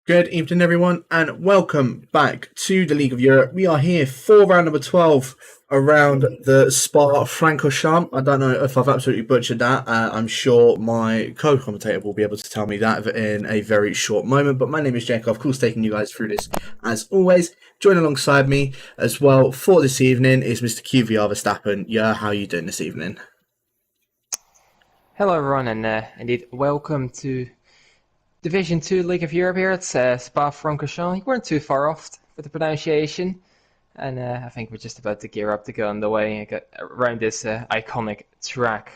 Good evening, everyone, and welcome back to the League of Europe. We are here for round number 12 around the Spa Francorchamps. I don't know if I've absolutely butchered that. I'm sure my co-commentator will be able to tell me that in a very short moment. But my name is Jacob, of course, taking you guys through this as always. Join alongside me as well for this evening is Mr. QVR Verstappen. Yeah, how are you doing this evening? Hello everyone, and indeed welcome to Division 2 League of Europe here at Spa-Francorchamps. You weren't too far off with the pronunciation, and I think we're just about to gear up to go on the way around this iconic track.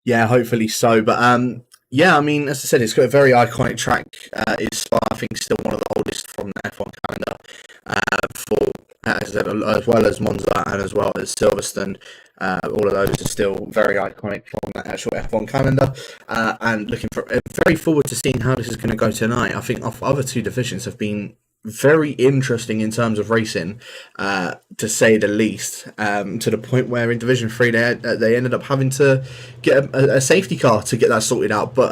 Yeah, hopefully so. But yeah, I mean, as I said, it's got a very iconic track. It's I think still one of the oldest from the F1 calendar. For as I said, as well as Monza and as well as Silverstone, all of those are still very iconic from that actual F1 calendar. And looking for very forward to seeing how this is going to go tonight. I think our other two divisions have been very interesting in terms of racing, to say the least. To the point where in Division 3 they ended up having to get a safety car to get that sorted out. But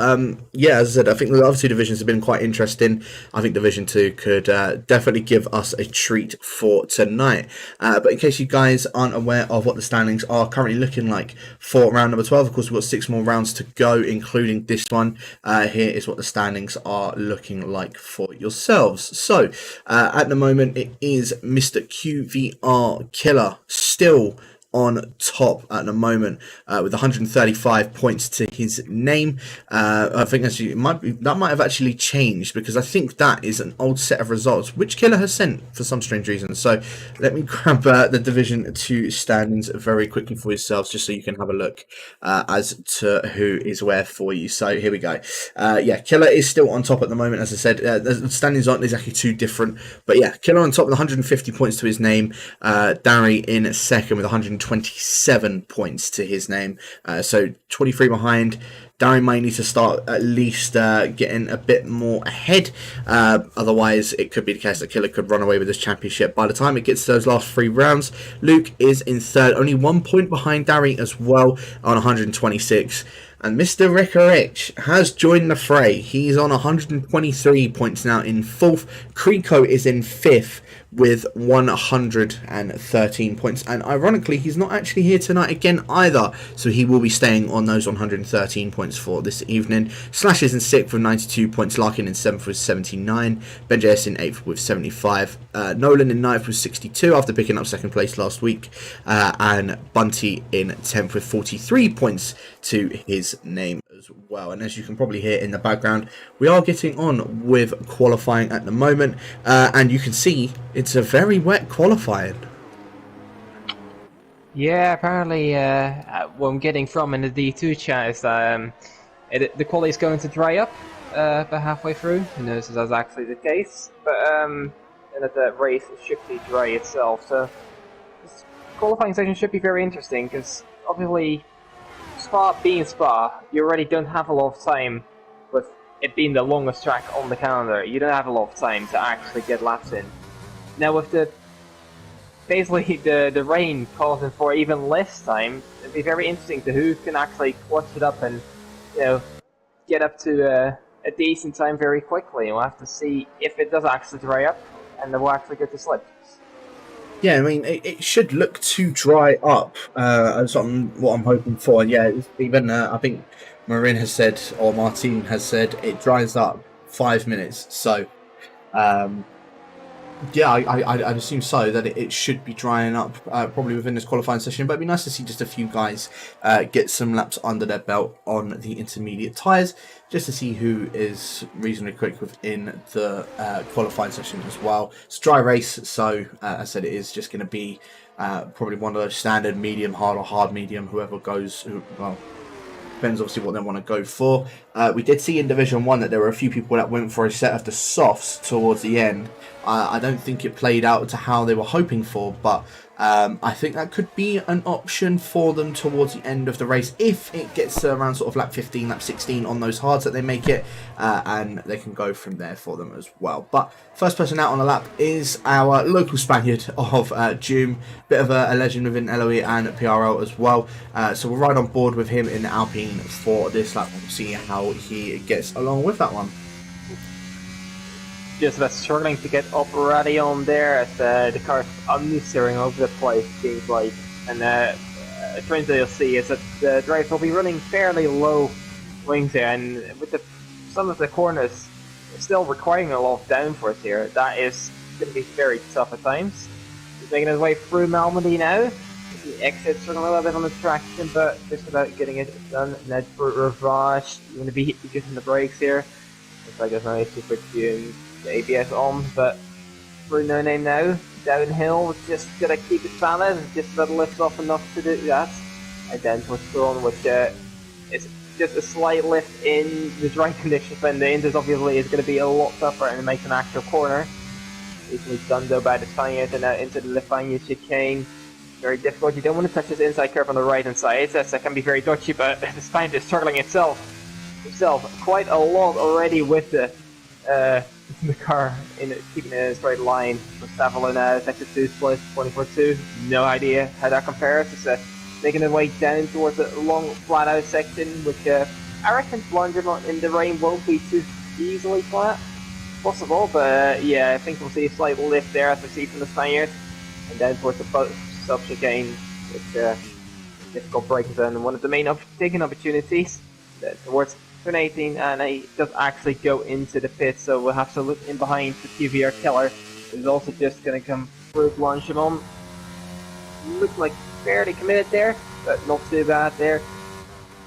yeah, as I said, I think the other two divisions have been quite interesting. I think Division 2 could definitely give us a treat for tonight. But in case you guys aren't aware of what the standings are currently looking like for round number 12, of course, we've got 6 more rounds to go, including this one. Here is what the standings are looking like for yourselves. So, at the moment, it is Mr. QVR Killer still on top at the moment, with 135 points to his name. I think actually that might have actually changed, because I think that is an old set of results which Killer has sent for some strange reason. So let me grab the Division 2 standings very quickly for yourselves, just so you can have a look as to who is where for you. So here we go. Yeah, Killer is still on top at the moment. As I said, the standings aren't exactly too different, but yeah, Killer on top with 150 points to his name. Darry in second with 127 points to his name. So 23 behind. Darry might need to start at least getting a bit more ahead. Otherwise, it could be the case that Killer could run away with this championship by the time it gets to those last 3 rounds. Luke is in third, only 1 point behind Darry as well on 126. And Mr. Rich has joined the fray. He's on 123 points now in 4th. Creco is in 5th with 113 points. And ironically, he's not actually here tonight again either. So he will be staying on those 113 points for this evening. Slash is in 6th with 92 points. Larkin in 7th with 79. Ben JS in 8th with 75. Nolan in 9th with 62 after picking up 2nd place last week. And Bunty in 10th with 43 points to his name as well. And as you can probably hear in the background, we are getting on with qualifying at the moment, and you can see it's a very wet qualifying. Yeah, apparently what I'm getting from in the D2 chat is that the quality is going to dry up about halfway through. Who knows if that's actually the case, but and that the race should be dry itself. So this qualifying section should be very interesting, because obviously Spa being Spa, you already don't have a lot of time with it being the longest track on the calendar. You don't have a lot of time to actually get laps in. Now with the rain causing for even less time, it'd be very interesting to who can actually clutch it up and get up to a decent time very quickly. And we'll have to see if it does actually dry up and then we'll actually go to slips. Yeah, I mean, it should look to dry up. That's what I'm hoping for. Yeah, even I think Martin has said it dries up 5 minutes. So, yeah, I'd assume so, that it should be drying up probably within this qualifying session. But it'd be nice to see just a few guys get some laps under their belt on the intermediate tyres, just to see who is reasonably quick within the qualifying session as well. It's a dry race, so as I said, it is just going to be probably one of those standard medium hard or hard medium, whoever goes, depends obviously what they want to go for. We did see in Division 1 that there were a few people that went for a set of the softs towards the end. I don't think it played out to how they were hoping for, but I think that could be an option for them towards the end of the race if it gets to around sort of lap 15, lap 16 on those hards that they make it, and they can go from there for them as well. But first person out on the lap is our local Spaniard of Doom, bit of a legend within LOE and PRL as well. So we'll ride on board with him in Alpine for this lap and see how he gets along with that one. just about struggling to get up already on there as the car's unnecessary over the place, seems like. And a trend that you'll see is that the drivers will be running fairly low wings here, and with some of the corners still requiring a lot of downforce here, that is going to be very tough at times. He's making his way through Malmedy now. The exit struggling a little bit on the traction, but just about getting it done. Ned for Ravage, you're going to be getting the brakes here. Looks like there's no issue for June. The ABS on, but for No Name now, downhill, just gonna keep it valid and just about lift off enough to do that. And then towards Thorn, which is just a slight lift in the dry conditions, and the Indus obviously is going to be a lot tougher and it makes an actual corner. Easily done though by the Spaniard, and now into the Lefania chicane. Very difficult. You don't want to touch this inside curve on the right hand side. That can be very dodgy, but the Spaniard is struggling itself quite a lot already with the car keeping it in a straight line. For Savile now, sector 2 split 24-2. No idea how that compares. It's making its way down towards the long flat out section, which I reckon plunging in the rain won't be too easily flat. Possible, but yeah, I think we'll see a slight lift there as we see from the Spaniard. And then towards the sub chicane, with difficult braking zone, and one of the main taking opportunities towards turn 18, and he does actually go into the pit, so we'll have to look in behind the QVR killer, who's also just going to come through Blanchimont. Looks like fairly committed there, but not too bad there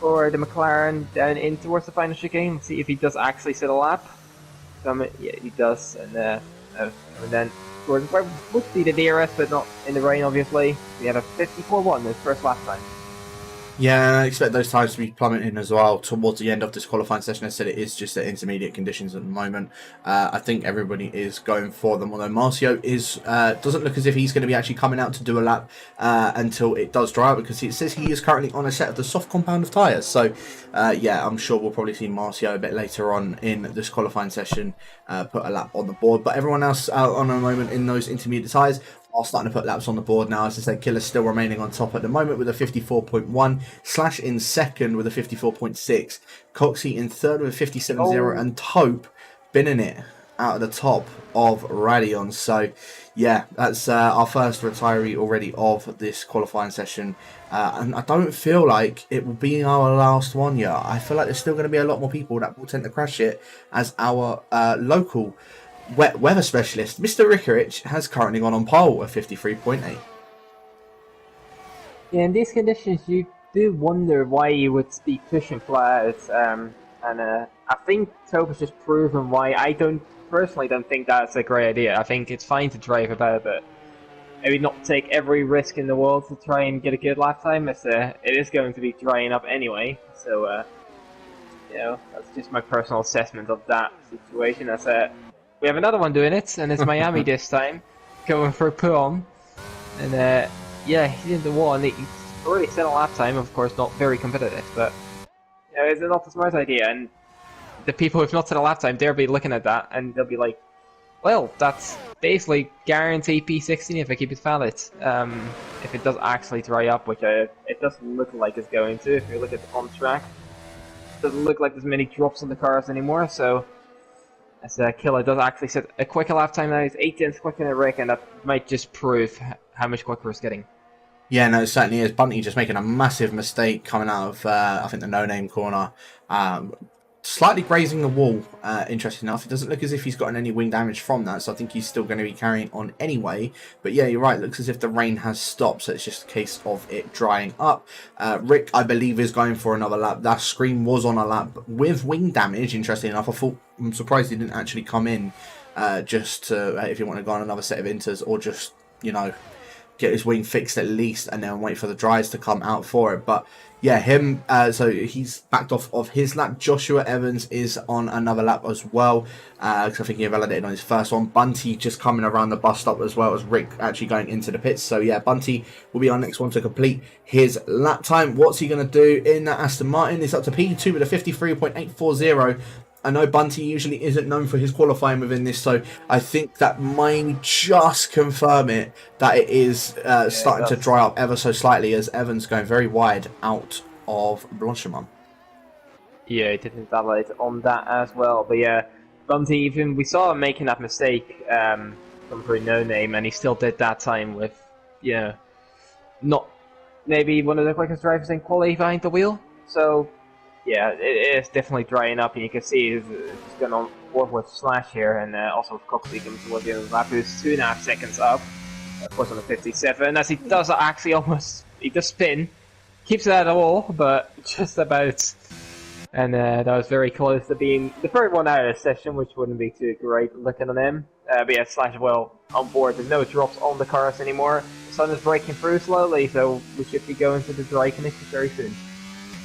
for the McLaren down in towards the final chicane. Let's see if he does actually sit a lap. Yeah, he does, and then Gordon would be the nearest, but not in the rain, obviously. We had a 54.1 his first lap time. Yeah, and I expect those times to be plummeting as well towards the end of this qualifying session. I said it is just at intermediate conditions at the moment. I think everybody is going for them, although Marcio doesn't look as if he's going to be actually coming out to do a lap until it does dry out, because it says he is currently on a set of the soft compound of tyres. So yeah, I'm sure we'll probably see Marcio a bit later on in this qualifying session put a lap on the board. But everyone else out on a moment in those intermediate tyres are starting to put laps on the board now. As I said, Killer's still remaining on top at the moment with a 54.1, Slash in second with a 54.6, Coxey in third with a 57.0, and Tope binning it out of the top of Radion. So yeah, that's our first retiree already of this qualifying session, and I don't feel like it will be our last one yet. I feel like there's still going to be a lot more people that will tend to crash it, as our local wet weather specialist, Mr. Rickarich, has currently gone on pole at 53.8. Yeah, in these conditions, you do wonder why you would be pushing flat. And I think Tope has just proven why I personally don't think that's a great idea. I think it's fine to drive about, but maybe not take every risk in the world to try and get a good lap time, as it is going to be drying up anyway. So, you know, that's just my personal assessment of that situation. We have another one doing it, and it's Miami this time, going for a pull-on. And yeah, he did the one. He's already set a lap time, of course, not very competitive, but you know, it's not a smart idea. And the people who've not set a lap time, they'll be looking at that, and they'll be like, well, that's basically guaranteed P16 if I keep it valid. If it does actually dry up, which it doesn't look like it's going to, if you look at the on track. It doesn't look like there's many drops on the cars anymore, so as Killer does actually set a quicker lap time now. He's 8 tenths quicker than Rick, and that might just prove how much quicker it's getting. Yeah, no, it certainly is. Bunty just making a massive mistake coming out of, I think, the no-name corner. Slightly grazing the wall, interesting enough. It doesn't look as if he's gotten any wing damage from that, so I think he's still going to be carrying on anyway. But yeah, you're right. It looks as if the rain has stopped, so it's just a case of it drying up. Rick, I believe, is going for another lap. That screen was on a lap with wing damage, interesting enough. I'm surprised he didn't actually come in just to, if you want to go on another set of inters, or just, you know, get his wing fixed at least and then wait for the dries to come out for it. But yeah, him, so he's backed off of his lap. Joshua Evans is on another lap as well, because I think he validated on his first one. Bunty just coming around the bus stop, as well as Rick actually going into the pits. So yeah, Bunty will be our next one to complete his lap time. What's he going to do in that Aston Martin? It's up to P2 with a 53.840. I know Bunty usually isn't known for his qualifying within this, so I think that might just confirm it, that it is starting to dry up ever so slightly, as Evans going very wide out of Blanchimont. Yeah, he didn't validate on that as well, but yeah, Bunty, even we saw him making that mistake from through no name, and he still did that time with, you know, not maybe one of the quickest drivers in quality behind the wheel. So yeah, it is definitely drying up, and you can see he's going on board with Slash here, and also with Coxley coming towards the end of the lap, who's 2.5 seconds up, of course on the 57, as he does actually he does spin, keeps it at all, but just about. And that was very close to being the third one out of the session, which wouldn't be too great looking on him. But yeah, Slash well on board. There's no drops on the cars anymore. The sun is breaking through slowly, so we should be going to the dry conditions very soon.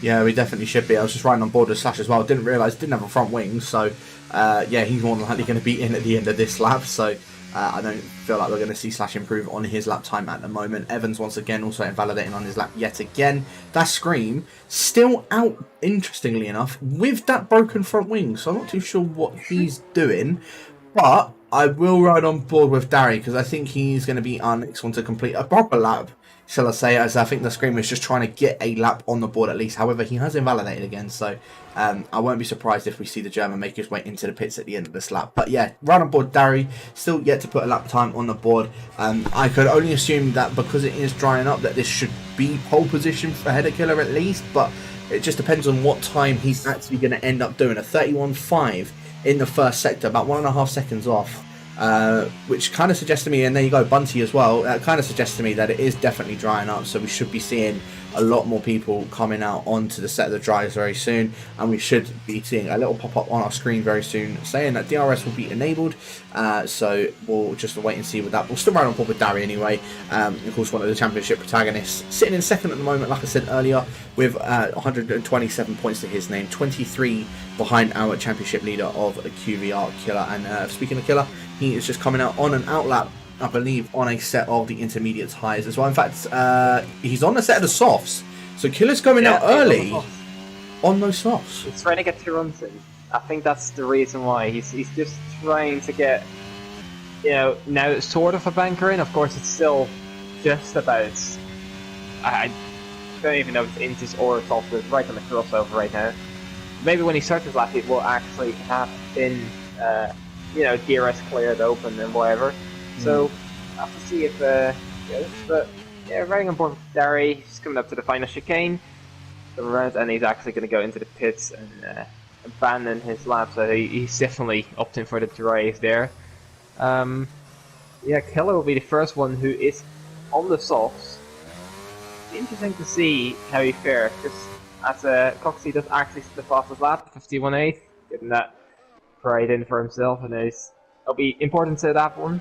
Yeah, we definitely should be. I was just riding on board with Slash as well. Didn't realise didn't have a front wing, so yeah, he's more than likely going to be in at the end of this lap. So I don't feel like we're going to see Slash improve on his lap time at the moment. Evans once again also invalidating on his lap yet again. That Scream still out, interestingly enough, with that broken front wing. So I'm not too sure what he's doing, but I will ride on board with Darry because I think he's going to be our next one to complete a proper lap, shall I say, as I think the Scream is just trying to get a lap on the board at least. However, he has invalidated again, so I won't be surprised if we see the German make his way into the pits at the end of this lap. But yeah, ride on board Darry, still yet to put a lap time on the board. I could only assume that because it is drying up that this should be pole position for Header Killer at least, but it just depends on what time he's actually going to end up doing. A 31.5 in the first sector, about 1.5 seconds off. Which kind of suggests to me, and there you go, Bunty as well, that kind of suggests to me that it is definitely drying up, so we should be seeing a lot more people coming out onto the set of the dryers very soon, and we should be seeing a little pop-up on our screen very soon saying that DRS will be enabled, so we'll just wait and see with that. We'll still ride on board with Darry anyway, of course one of the championship protagonists, sitting in second at the moment, like I said earlier, with 127 points to his name, 23 behind our championship leader of QVR, Killer. And speaking of Killer, he is just coming out on an outlap, I believe, on a set of the intermediate tyres as well. In fact, he's on a set of the softs. So Killer's coming out early on those softs. He's trying to get 2 runs in. I think that's the reason why. He's just trying to get, you know, now it's sort of a banker in. Of course, it's still just about. I don't even know if it's inches or soft. It's right on the crossover right now. Maybe when he starts his lap, it will actually have been. You know, DRS cleared open and whatever. So I have to see if goes. But yeah, riding on board with Darry, he's coming up to the final chicane, and he's actually going to go into the pits and abandon his lap. So he's definitely opting for the drive there. Yeah, Keller will be the first one who is on the softs. Interesting to see how he fares, because as Coxey does actually the fastest lap, 51.8, getting that right in for himself, and it'll be important to that one.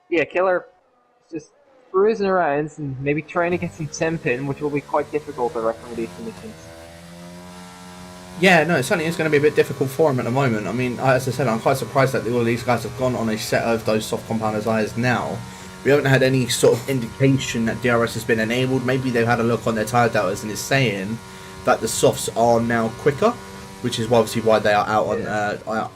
Yeah, Killer is just cruising around and maybe trying to get some temp in, which will be quite difficult, I reckon, with these conditions. Yeah, no, it certainly is going to be a bit difficult for him at the moment. I mean, as I said, I'm quite surprised that all of these guys have gone on a set of those soft compound tyres now. We haven't had any sort of indication that DRS has been enabled. Maybe they've had a look on their tyre deltas and it's saying that the softs are now quicker, which is obviously why they are out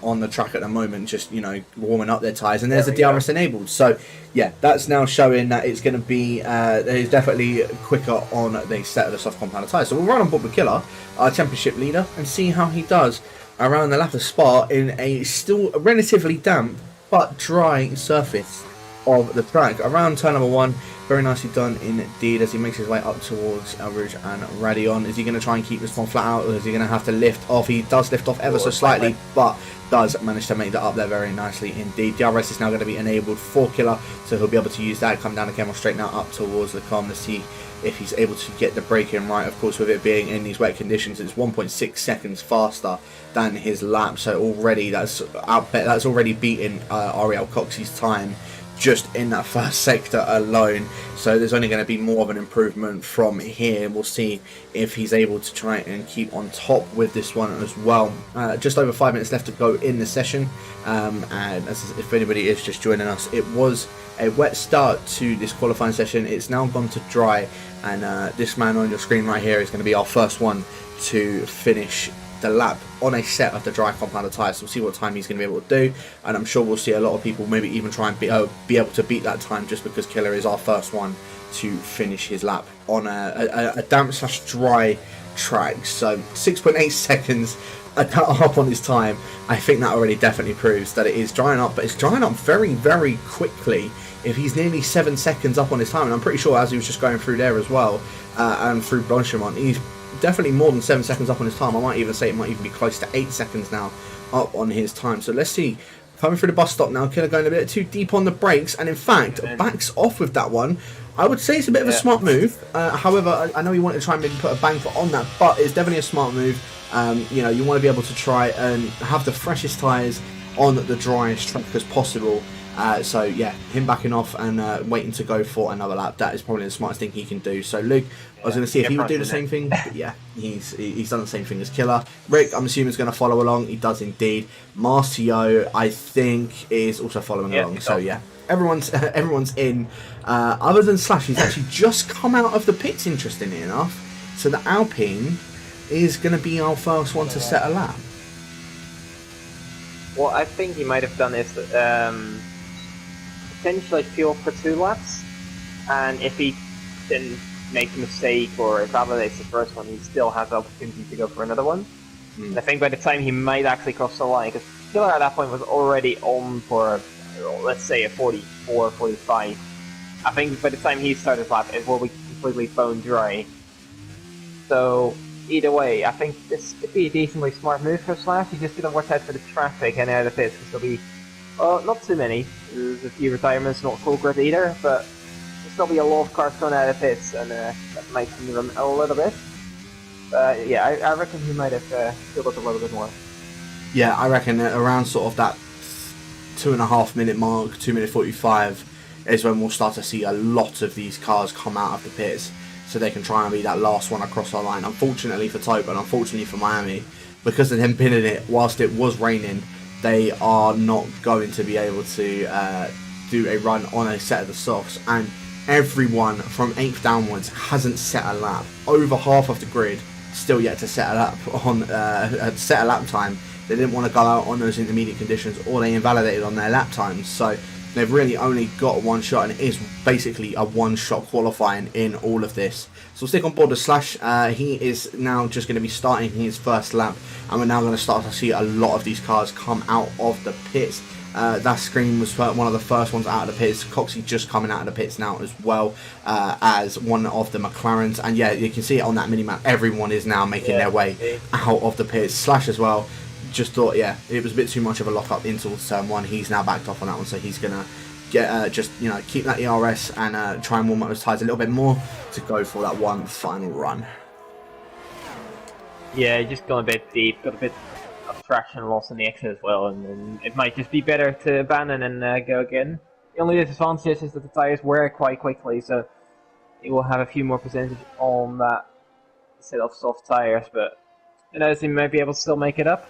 on the track at the moment, just, you know, warming up their tyres. And there's a DRS enabled. So, yeah, that's now showing that it's going to be, it's definitely quicker on the set of the soft compound tyres. So we'll run on board with Killer, our championship leader, and see how he does around the lap of Spa in a still relatively damp but dry surface of the track. Around turn number 1, very nicely done indeed as he makes his way up towards El Rouge and Radion. Is he going to try and keep this one flat out, or is he going to have to lift off? He does lift off ever so slightly, but does manage to make that up there very nicely indeed. DRS is now going to be enabled for Killer, so he'll be able to use that, come down the camera straight now up towards the calm to see if he's able to get the brake in right. Of course, with it being in these wet conditions, it's 1.6 seconds faster than his lap, so already that's already beaten Ariel Coxey's time just in that first sector alone. So there's only going to be more of an improvement from here. We'll see if he's able to try and keep on top with this one as well. Just over 5 minutes left to go in the session, and if anybody is just joining us, it was a wet start to this qualifying session. It's now gone to dry, and this man on your screen right here is going to be our first one to finish the lap on a set of the dry compounded tyres. So we'll see what time he's going to be able to do, and I'm sure we'll see a lot of people maybe even try and be able to beat that time, just because Killer is our first one to finish his lap on a damp slash dry track. So 6.8 seconds up on his time. I think that already definitely proves that it is drying up, but it's drying up very, very quickly. If he's nearly 7 seconds up on his time, and I'm pretty sure as he was just going through there as well, and through Blanchimont, he's definitely more than 7 seconds up on his time. I might even say it might even be close to 8 seconds now up on his time. So let's see. Coming through the bus stop now, Killer going a bit too deep on the brakes, and in fact, backs off with that one. I would say it's a bit of a smart move. However, I know you want to try and maybe put a bang foot on that, but it's definitely a smart move. You know, you want to be able to try and have the freshest tyres on the driest track as possible. So yeah, him backing off and waiting to go for another lap, that is probably the smartest thing he can do. So Luke, I was going to see if he would do the same thing, but yeah, he's done the same thing as Killer. Rick, I'm assuming is going to follow along. He does indeed. Marcio, I think, is also following along. So yeah, everyone's in. Other than Slash, he's actually just come out of the pits, interestingly enough. So the Alpine is going to be our first one to set a lap. What I think he might have done is potentially fuel for 2 laps, and if he then makes a mistake or invalidates the first one, he still has the opportunity to go for another one. And I think by the time he might actually cross the line, because Killer at that point was already on for, let's say, a 44, 45. I think by the time he started his lap, it will be completely bone dry. So either way, I think this could be a decently smart move for Slash. He's just going to watch out for the traffic and out of the pits, because there'll be not too many. There's a few retirements, not full grid either, but there'll still be a lot of cars going out of the pits, and that might hinder him a little bit. Yeah, I reckon he might have filled up a little bit more. Yeah, I reckon around sort of that 2.5 minute mark, 2 minute 45, is when we'll start to see a lot of these cars come out of the pits, so they can try and be that last one across our line. Unfortunately for Tope, and unfortunately for Miami, because of them pinning it whilst it was raining, they are not going to be able to do a run on a set of the softs, and everyone from 8th downwards hasn't set a lap. Over half of the grid still yet to set a lap on set a lap time. They didn't want to go out on those intermediate conditions, or they invalidated on their lap times. So they've really only got one shot, and it is basically a one-shot qualifying in all of this. So we'll stick on board with Slash. He is now just going to be starting his first lap, and we're now going to start to see a lot of these cars come out of the pits. That screen was one of the first ones out of the pits. Coxie just coming out of the pits now as well as one of the McLarens. And yeah, you can see it on that mini-map. Everyone is now making their way out of the pits. Slash as well. Just thought, yeah, it was a bit too much of a lock-up into turn 1. He's now backed off on that one, so he's going to get just, you know, keep that ERS and try and warm up his tyres a little bit more to go for that one final run. Yeah, just gone a bit deep, got a bit of traction loss in the exit as well, and it might just be better to abandon and go again. The only disadvantage is that the tyres wear quite quickly, so it will have a few more percentage on that set of soft tyres, but you know, he might be able to still make it up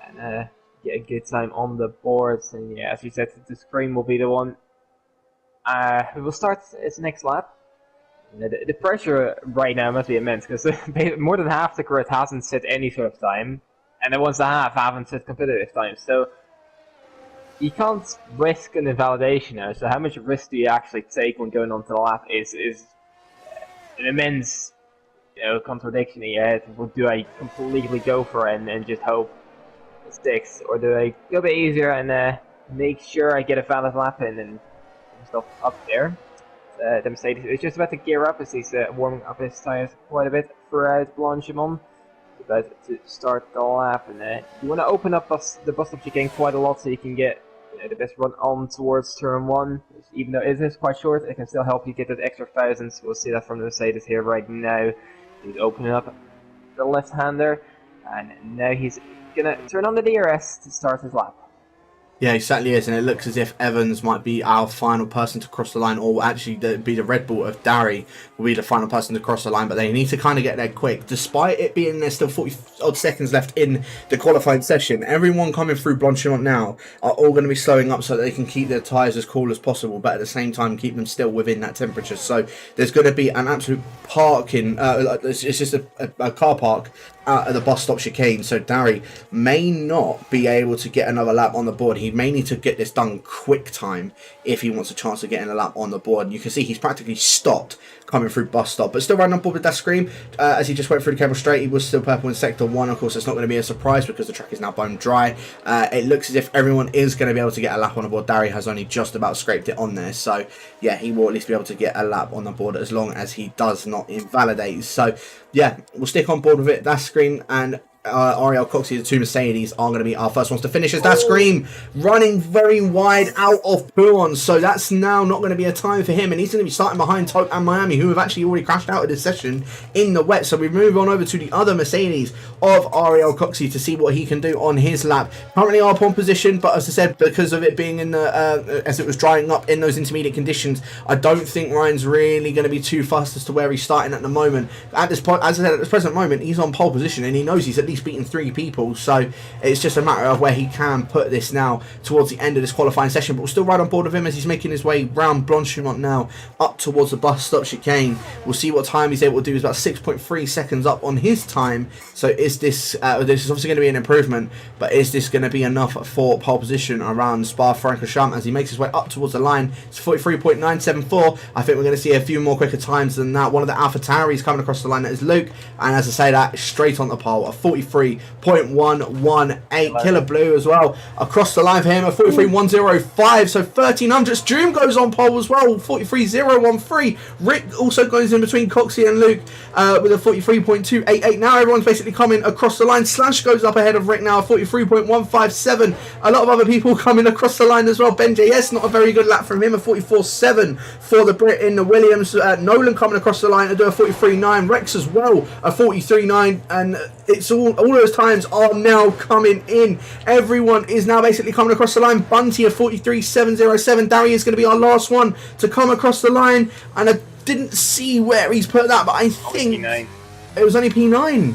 and get a good time on the boards. And yeah, as you said, the screen will be the one. We will start its next lap. The pressure right now must be immense, because more than half the grid hasn't set any sort of time, and the ones that haven't set competitive time. So you can't risk an invalidation now. So how much risk do you actually take when going onto the lap is an immense, you know, contradiction in your head. Do I completely go for it and just hope it sticks, or do I go a bit easier and make sure I get a valid lap in and stuff up there? The Mercedes is just about to gear up as he's warming up his tyres quite a bit throughout Blanchimont. He's about to start the lap, and you want to open up the bus stop chicane quite a lot so you can get, you know, the best run on towards turn 1. Even though it is quite short, it can still help you get that extra thousands. We'll see that from the Mercedes here right now. He's opening up the left-hander, and now he's gonna turn on the DRS to start his lap. Yeah, he certainly is, and it looks as if Evans might be our final person to cross the line, or actually be the Red Bull of Dari will be the final person to cross the line, but they need to kind of get there quick. Despite it being there's still 40 odd seconds left in the qualifying session, everyone coming through Blanchimont now are all going to be slowing up so that they can keep their tyres as cool as possible, but at the same time keep them still within that temperature. So there's going to be an absolute parking, it's just a car park out at the bus stop chicane, so Dari may not be able to get another lap on the board. he may need to get this done quick time if he wants a chance of getting a lap on the board. And you can see he's practically stopped coming through bus stop, but still running on board with that screen as he just went through the cable straight. He was still purple in sector 1. Of course, it's not going to be a surprise because the track is now bone dry. It looks as if everyone is going to be able to get a lap on the board. Dari has only just about scraped it on there, so yeah, he will at least be able to get a lap on the board as long as he does not invalidate. So yeah, we'll stick on board with it. That screen and Ariel Coxey, the two Mercedes, are going to be our first ones to finish. As that scream running very wide out of Pouon, so that's now not going to be a time for him, and he's going to be starting behind Tope and Miami, who have actually already crashed out of this session in the wet. So we move on over to the other Mercedes of Ariel Coxey to see what he can do on his lap. Currently our pole position, but as I said, because of it being in the as it was drying up in those intermediate conditions, I don't think Ryan's really going to be too fussed as to where he's starting at the moment. At this point, as I said, at this present moment, he's on pole position and he knows he's at least beaten 3 people, so it's just a matter of where he can put this now towards the end of this qualifying session. But we'll still ride on board with him as he's making his way round Blanchimont now up towards the bus stop chicane. We'll see what time he's able to do. He's about 6.3 seconds up on his time, so is this this is obviously going to be an improvement, but is this going to be enough for pole position around Spa-Francorchamps as he makes his way up towards the line? It's 43.974. I think we're going to see a few more quicker times than that. One of the AlphaTauris coming across the line, that is Luke, and as I say, that straight on the pole, a 43.118. Killer Blue as well across the line for him, a 43.105. So 1300. Doom goes on pole as well, 43.013. Rick also goes in between Coxey and Luke with a 43.288. Now everyone's basically coming across the line. Slash goes up ahead of Rick now, 43.157. A lot of other people coming across the line as well. Ben JS, not a very good lap from him, a 44.7 for the Brit in the Williams. Nolan coming across the line to do a 43.9. Rex as well, a 43.9, and it's all those times are now coming in. Everyone is now basically coming across the line. Bunty, a 43.707. Dari is going to be our last one to come across the line, and I didn't see where he's put that, but I think P9. It was only P9.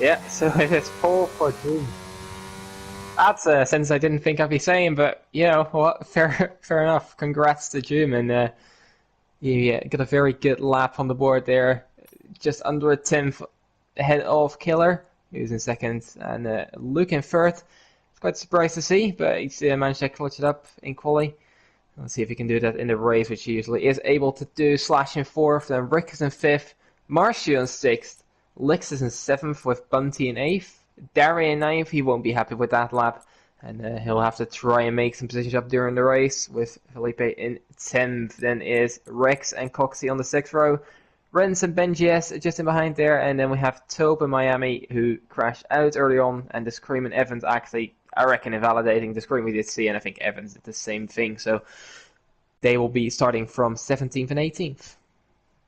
Yeah, so it's pole for Doom. That's a sentence I didn't think I'd be saying, but you know what? Fair enough. Congrats to Doom, and you got a very good lap on the board there, just under a 10th ahead of Killer, who's in second, and Luke in third. It's quite surprised to see, but he's managed to clutch it up in quali. Let's see if he can do that in the race, which he usually is able to do. Slash in fourth, then Rick is in fifth, Marcio in sixth, Lix is in seventh with Bunty in eighth, Dari in ninth. He won't be happy with that lap, and he'll have to try and make some positions up during the race with Felipe in 10th. Then is Rex and Coxey on the 6th row. Renz and Ben GS just in behind there, and then we have Tope and Miami who crashed out early on, and the Scream and Evans actually, I reckon, invalidating. The Scream we did see, and I think Evans did the same thing, so they will be starting from 17th and 18th.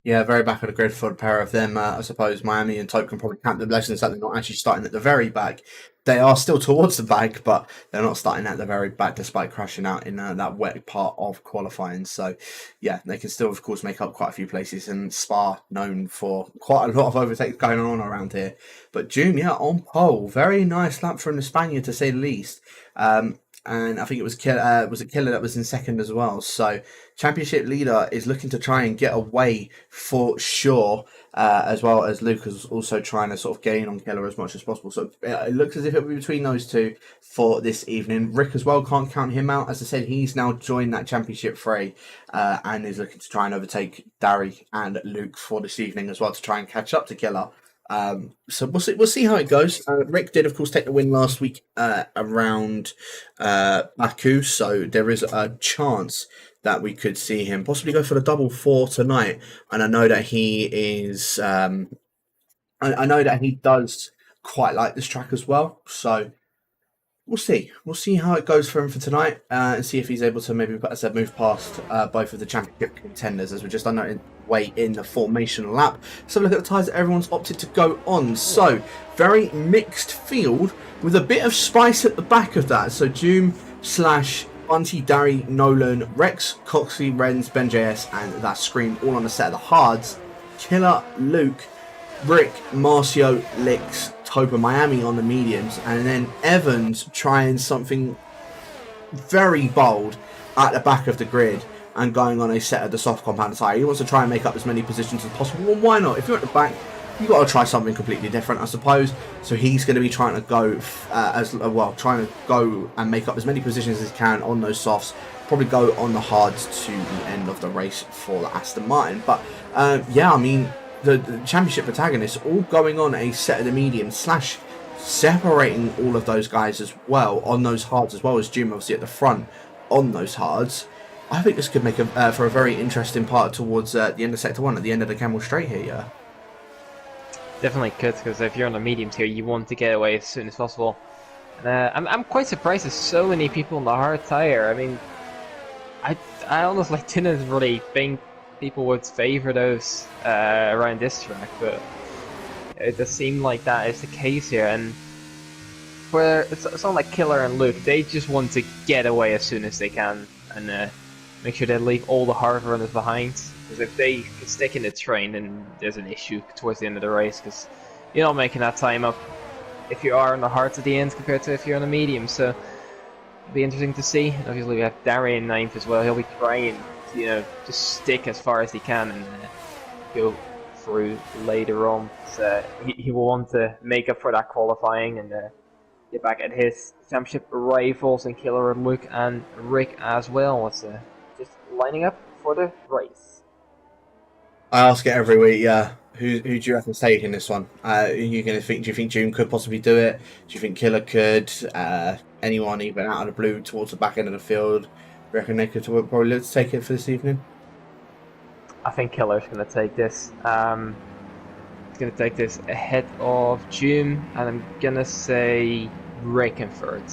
Yeah, very back of the grid for the pair of them. I suppose Miami and Tope can probably count the blessings that they're not actually starting at the very back. They are still towards the back, but they're not starting at the very back despite crashing out in that wet part of qualifying. So, yeah, they can still, of course, make up quite a few places. And Spa, known for quite a lot of overtakes going on around here. But June, yeah, on pole. Very nice lap from the Spaniard, to say the least. And I think it was Killer that was in second as well. So championship leader is looking to try and get away for sure, as well as Luke is also trying to sort of gain on Killer as much as possible. So it looks as if it'll be between those two for this evening. Rick as well, can't count him out. As I said, he's now joined that championship fray and is looking to try and overtake Dari and Luke for this evening as well to try and catch up to Killer. So we'll see how it goes. Rick did, of course, take the win last week around Baku, so there is a chance that we could see him possibly go for the double 4 tonight. And I know that he is, I know that he does quite like this track as well. So we'll see. We'll see how it goes for him for tonight, and see if he's able to maybe, as I said, move past both of the championship contenders as we're just underway in the formation lap. So look at the tyres that everyone's opted to go on. So very mixed field with a bit of spice at the back of that. So Doom, Slash, Bunty, Dari, Nolan, Rex, Coxey, Renz, Ben JS, and that Scream all on the set of the hards. Killer, Luke, Rick, Marcio, Lix, Tope, Miami on the mediums, and then Evans trying something very bold at the back of the grid and going on a set of the soft compound tyre. He wants to try and make up as many positions as possible. Well, why not? If you're at the back, you got to try something completely different, I suppose. So he's going to be trying to go trying to go and make up as many positions as he can on those softs. Probably go on the hards to the end of the race for the Aston Martin. But yeah, I mean, the championship protagonists all going on a set of the medium slash separating all of those guys as well on those hards, as well as Jim obviously at the front on those hards. I think this could make for a very interesting part towards the end of Sector 1 at the end of the Camel Straight here, yeah. Definitely could, because if you're on the mediums here, you want to get away as soon as possible. I'm quite surprised there's so many people on the hard tyre. I mean, I honestly didn't really think people would favour those around this track, but it does seem like that is the case here. And for someone like Killer and Luke, they just want to get away as soon as they can and make sure they leave all the hard runners behind. Because if they stick in the train, then there's an issue towards the end of the race, because you're not making that time up if you are on the hards at the end compared to if you're on the medium. So it'll be interesting to see. Obviously we have Darry in 9th as well. He'll be trying to, you know, just stick as far as he can and go through later on. So he will want to make up for that qualifying and get back at his championship rivals, and Killer and Luke and Rick as well. It's just lining up for the race. I ask it every week, yeah. Who do you reckon's taking this one? You gonna think? Do you think June could possibly do it? Do you think Killer could? Anyone even out of the blue towards the back end of the field? Do you reckon they could probably look to take it for this evening? I think Killer's going to take this. He's going to take this ahead of June, and I'm going to say Rick in third.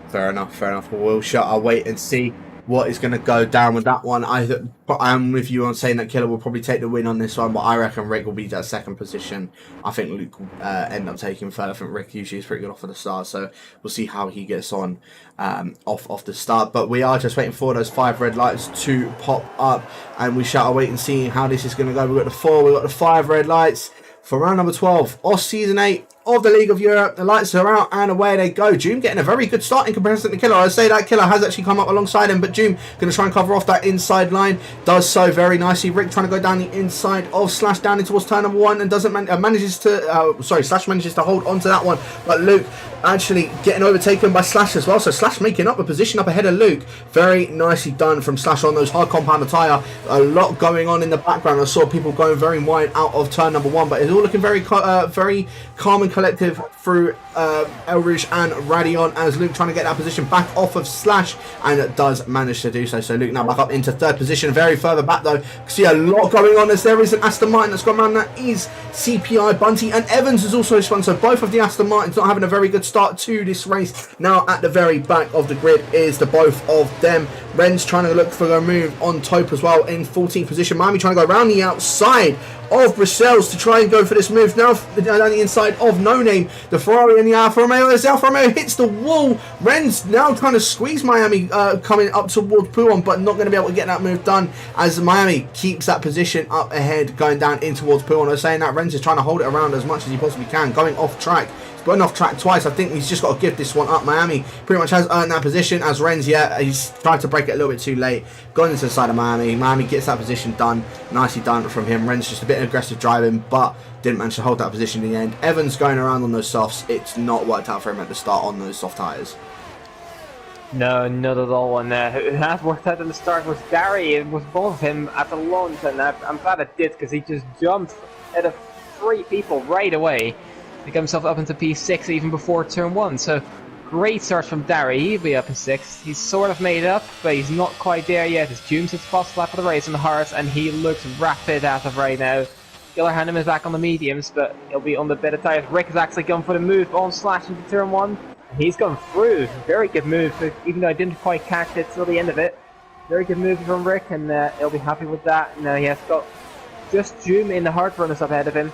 Fair enough, fair enough. We'll I'll wait and see what is going to go down with that one. I'm with you on saying that Killer will probably take the win on this one, but I reckon Rick will be that second position. I think Luke will end up taking third. I think Rick usually is pretty good off of the start, so we'll see how he gets on off the start. But we are just waiting for those 5 red lights to pop up, and we shall wait and see how this is going to go. We've got the 4, we've got the 5 red lights for round number 12 of Season 8 of the League of Europe. The lights are out and away they go. Doom getting a very good start in comparison to Killer. I say that Killer has actually come up alongside him, but Doom going to try and cover off that inside line. Does so very nicely. Rick trying to go down the inside of Slash down in towards turn number 1 and doesn't manages to Slash manages to hold on to that one, but Luke actually getting overtaken by Slash as well. So Slash making up a position up ahead of Luke. Very nicely done from Slash on those hard compounder tyre. A lot going on in the background. I saw people going very wide out of turn number 1, but it's all looking very calm and collective through El Rouge and Radion, as Luke trying to get that position back off of Slash, and it does manage to do so. So Luke now back up into 3rd position. Very further back though, see a lot going on as there is an Aston Martin that's gone around. That is CPI, Bunty and Evans is also spun. So both of the Aston Martins not having a very good start to this race. Now at the very back of the grid is the both of them. Ren's trying to look for a move on top as well in 14th position. Miami trying to go around the outside of Brussels to try and go for this move. Now down the inside of No Name, the Ferrari and the Alfa Romeo, as Alfa Romeo hits the wall. Ren's now trying to squeeze Miami coming up towards Pouon, but not going to be able to get that move done as Miami keeps that position up ahead going down in towards Pouon. I was saying that Ren's is trying to hold it around as much as he possibly can, going off track. Going off track twice. I think he's just got to give this one up. Miami pretty much has earned that position, as Ren's, he's tried to break it a little bit too late. Gone into the side of Miami. Miami gets that position done. Nicely done from him. Ren's just a bit aggressive driving, but didn't manage to hold that position in the end. Evans going around on those softs. It's not worked out for him at the start on those soft tyres. No, not at all. And it has worked out at the start was Gary. It was both of him at the launch, and I'm glad it did, because he just jumped at 3 people right away. He got himself up into P6 even before turn 1, so great start from Darry. He'll be up in 6th. He's sort of made up, but he's not quite there yet. As June sits fast lap of the race on the hards, and he looks rapid as of right now. Killer Hannum is back on the mediums, but he'll be on the better tyres. Rick has actually gone for the move on Slash into turn 1. He's gone through. Very good move, even though I didn't quite catch it till the end of it. Very good move from Rick, and he'll be happy with that. Now he has got just June in the hard runners up ahead of him.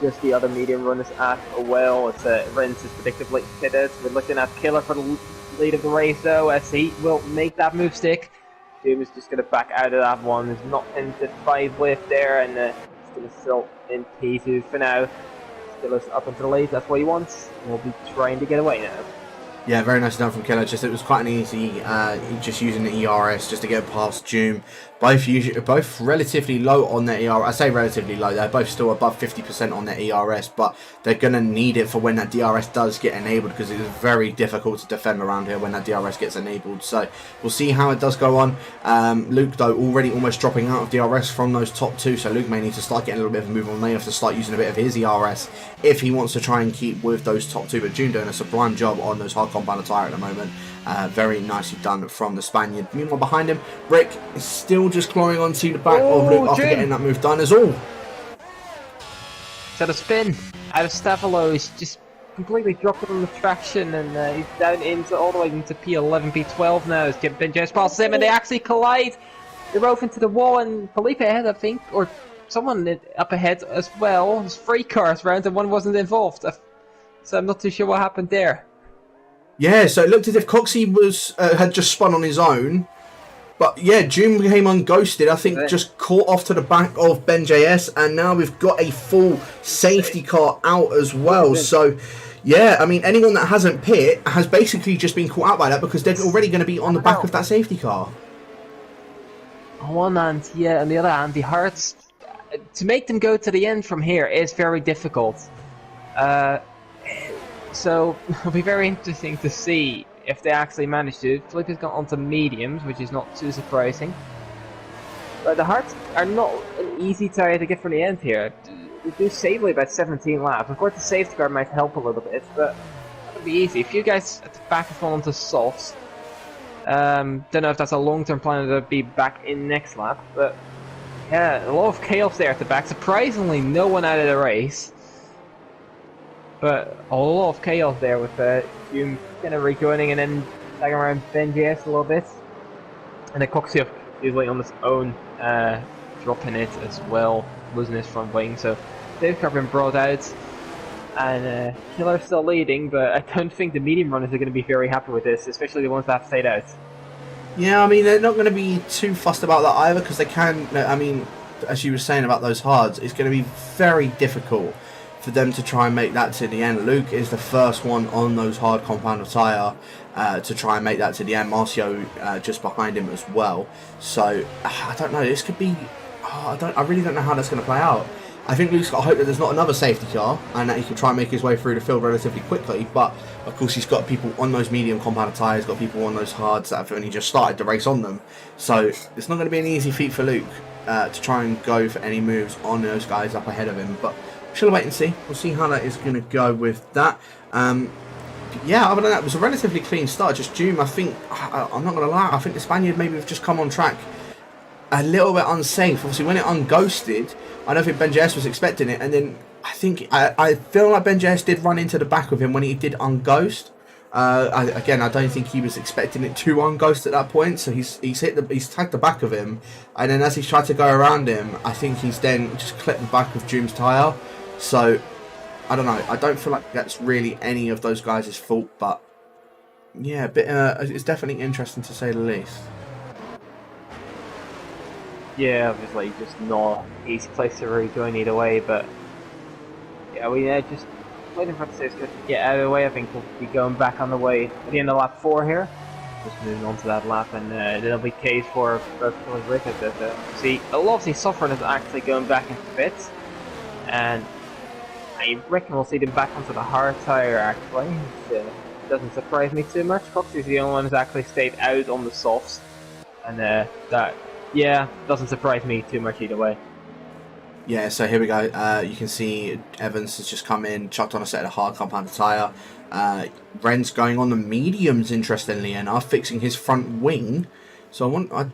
Just the other medium runners as well. It's Renz is predictably pitted. We're looking at Killer for the lead of the race though, as he will make that move stick. Doom is just going to back out of that one. There's not into 5 with there, and he's going to still in P2 for now. Still is up into the lead, that's what he wants. We'll be trying to get away now. Yeah, very nice done from Killer. Just it was quite an easy, just using the ERS just to get past Doom. both relatively low on their ERS. I say relatively low, they're both still above 50% on their ERS, but they're going to need it for when that DRS does get enabled, because it is very difficult to defend around here when that DRS gets enabled. So we'll see how it does go on. Luke, though, already almost dropping out of DRS from those top two, so Luke may need to start getting a little bit of a move on. May have to start using a bit of his ERS if he wants to try and keep with those top two. But June doing a sublime job on those hard compound tyre at the moment. Very nicely done from the Spaniard. Meanwhile, behind him, Rick is still just clawing onto the back of Luke after getting that move done as all. So the spin out of Stavolo is just completely dropped on the traction, and he's down into all the way into P11, P12 now. As Ben just passes him, and they actually collide. They both into the wall, and Felipe ahead, I think, or someone up ahead as well. There's 3 cars around, and one wasn't involved. So I'm not too sure what happened there. Yeah, so it looked as if Coxey was had just spun on his own. But yeah, June became unghosted. I think just caught off to the back of Ben JS, and now we've got a full safety car out as well. So yeah, I mean, anyone that hasn't pit has basically just been caught out by that, because they're already going to be on the back of that safety car. On one hand, yeah, on the other hand, the Hearts, to make them go to the end from here is very difficult. So it'll be very interesting to see if they actually manage to. Felipe's gone onto mediums, which is not too surprising. But the Hearts are not an easy tire to get from the end here. They do safely about 17 laps. Of course, the safety car might help a little bit, but that would be easy. If you guys at the back have gone onto softs, don't know if that's a long-term plan to be back in next lap, but yeah, a lot of chaos there at the back. Surprisingly, no one out of the race. But a lot of chaos there with Hume kind of rejoining and then tagging around Ben JS a little bit. And then Coxey usually on his own, dropping it as well, losing his front wing. So they've been brought out. And Killer's still leading, but I don't think the medium runners are going to be very happy with this, especially the ones that have stayed out. Yeah, I mean, they're not going to be too fussed about that either, because they can, I mean, as you were saying about those hards, it's going to be very difficult for them to try and make that to the end. Luke is the first one on those hard compound of tyre to try and make that to the end. Marcio just behind him as well. So I don't know. This could be. I really don't know how that's going to play out. I think Luke's got to hope that there's not another safety car and that he can try and make his way through the field relatively quickly. But of course, he's got people on those medium compound tyres, got people on those hards that have only just started the race on them. So it's not going to be an easy feat for Luke to try and go for any moves on those guys up ahead of him. But shall wait and see. We'll see how that is going to go with that. Yeah, other than that, it was a relatively clean start. Just Doom, I think, I'm not going to lie, I think the Spaniard maybe have just come on track a little bit unsafe. Obviously, when it unghosted, I don't think Ben JS was expecting it. And then I feel like Ben JS did run into the back of him when he did unghost. Again, I don't think he was expecting it to unghost at that point, so he's tagged the back of him, and then as he's tried to go around him, I think he's then just clipped the back of Doom's tyre. So I don't know. I don't feel like that's really any of those guys' fault, but yeah, it's definitely interesting to say the least. Yeah, obviously just not easy place to rejoin either way, but yeah, we just waiting for the safety car to get out of the way. I think we'll be going back on the way at the end of lap 4 here. Just moving on to that lap, and then it'll be case for both Kill and Rick. See, a lot of the suffering is actually going back into pits, and I reckon we'll see them back onto the hard tyre actually. It doesn't surprise me too much. Coxey's the only one who's actually stayed out on the softs, and that, yeah, doesn't surprise me too much either way. Yeah, so here we go. You can see Evans has just come in, chucked on a set of hard compound tyre. Ren's going on the mediums, interestingly enough, fixing his front wing. So I'm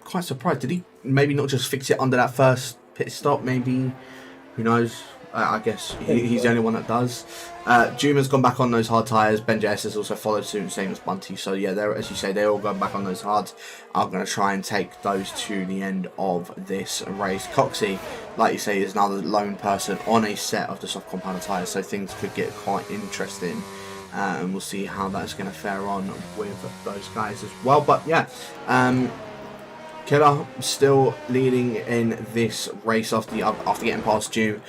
quite surprised. Did he maybe not just fix it under that first pit stop? Maybe, who knows? I guess he's the only one that does. Juma's gone back on those hard tyres. Ben JS has also followed suit, same as Bunty. So yeah, as you say, they're all going back on those hards. I'm going to try and take those to the end of this race. Coxey, like you say, is now the lone person on a set of the soft compound tyres, so things could get quite interesting. And we'll see how that's going to fare on with those guys as well. But yeah, Killer still leading in this race after getting past Doom,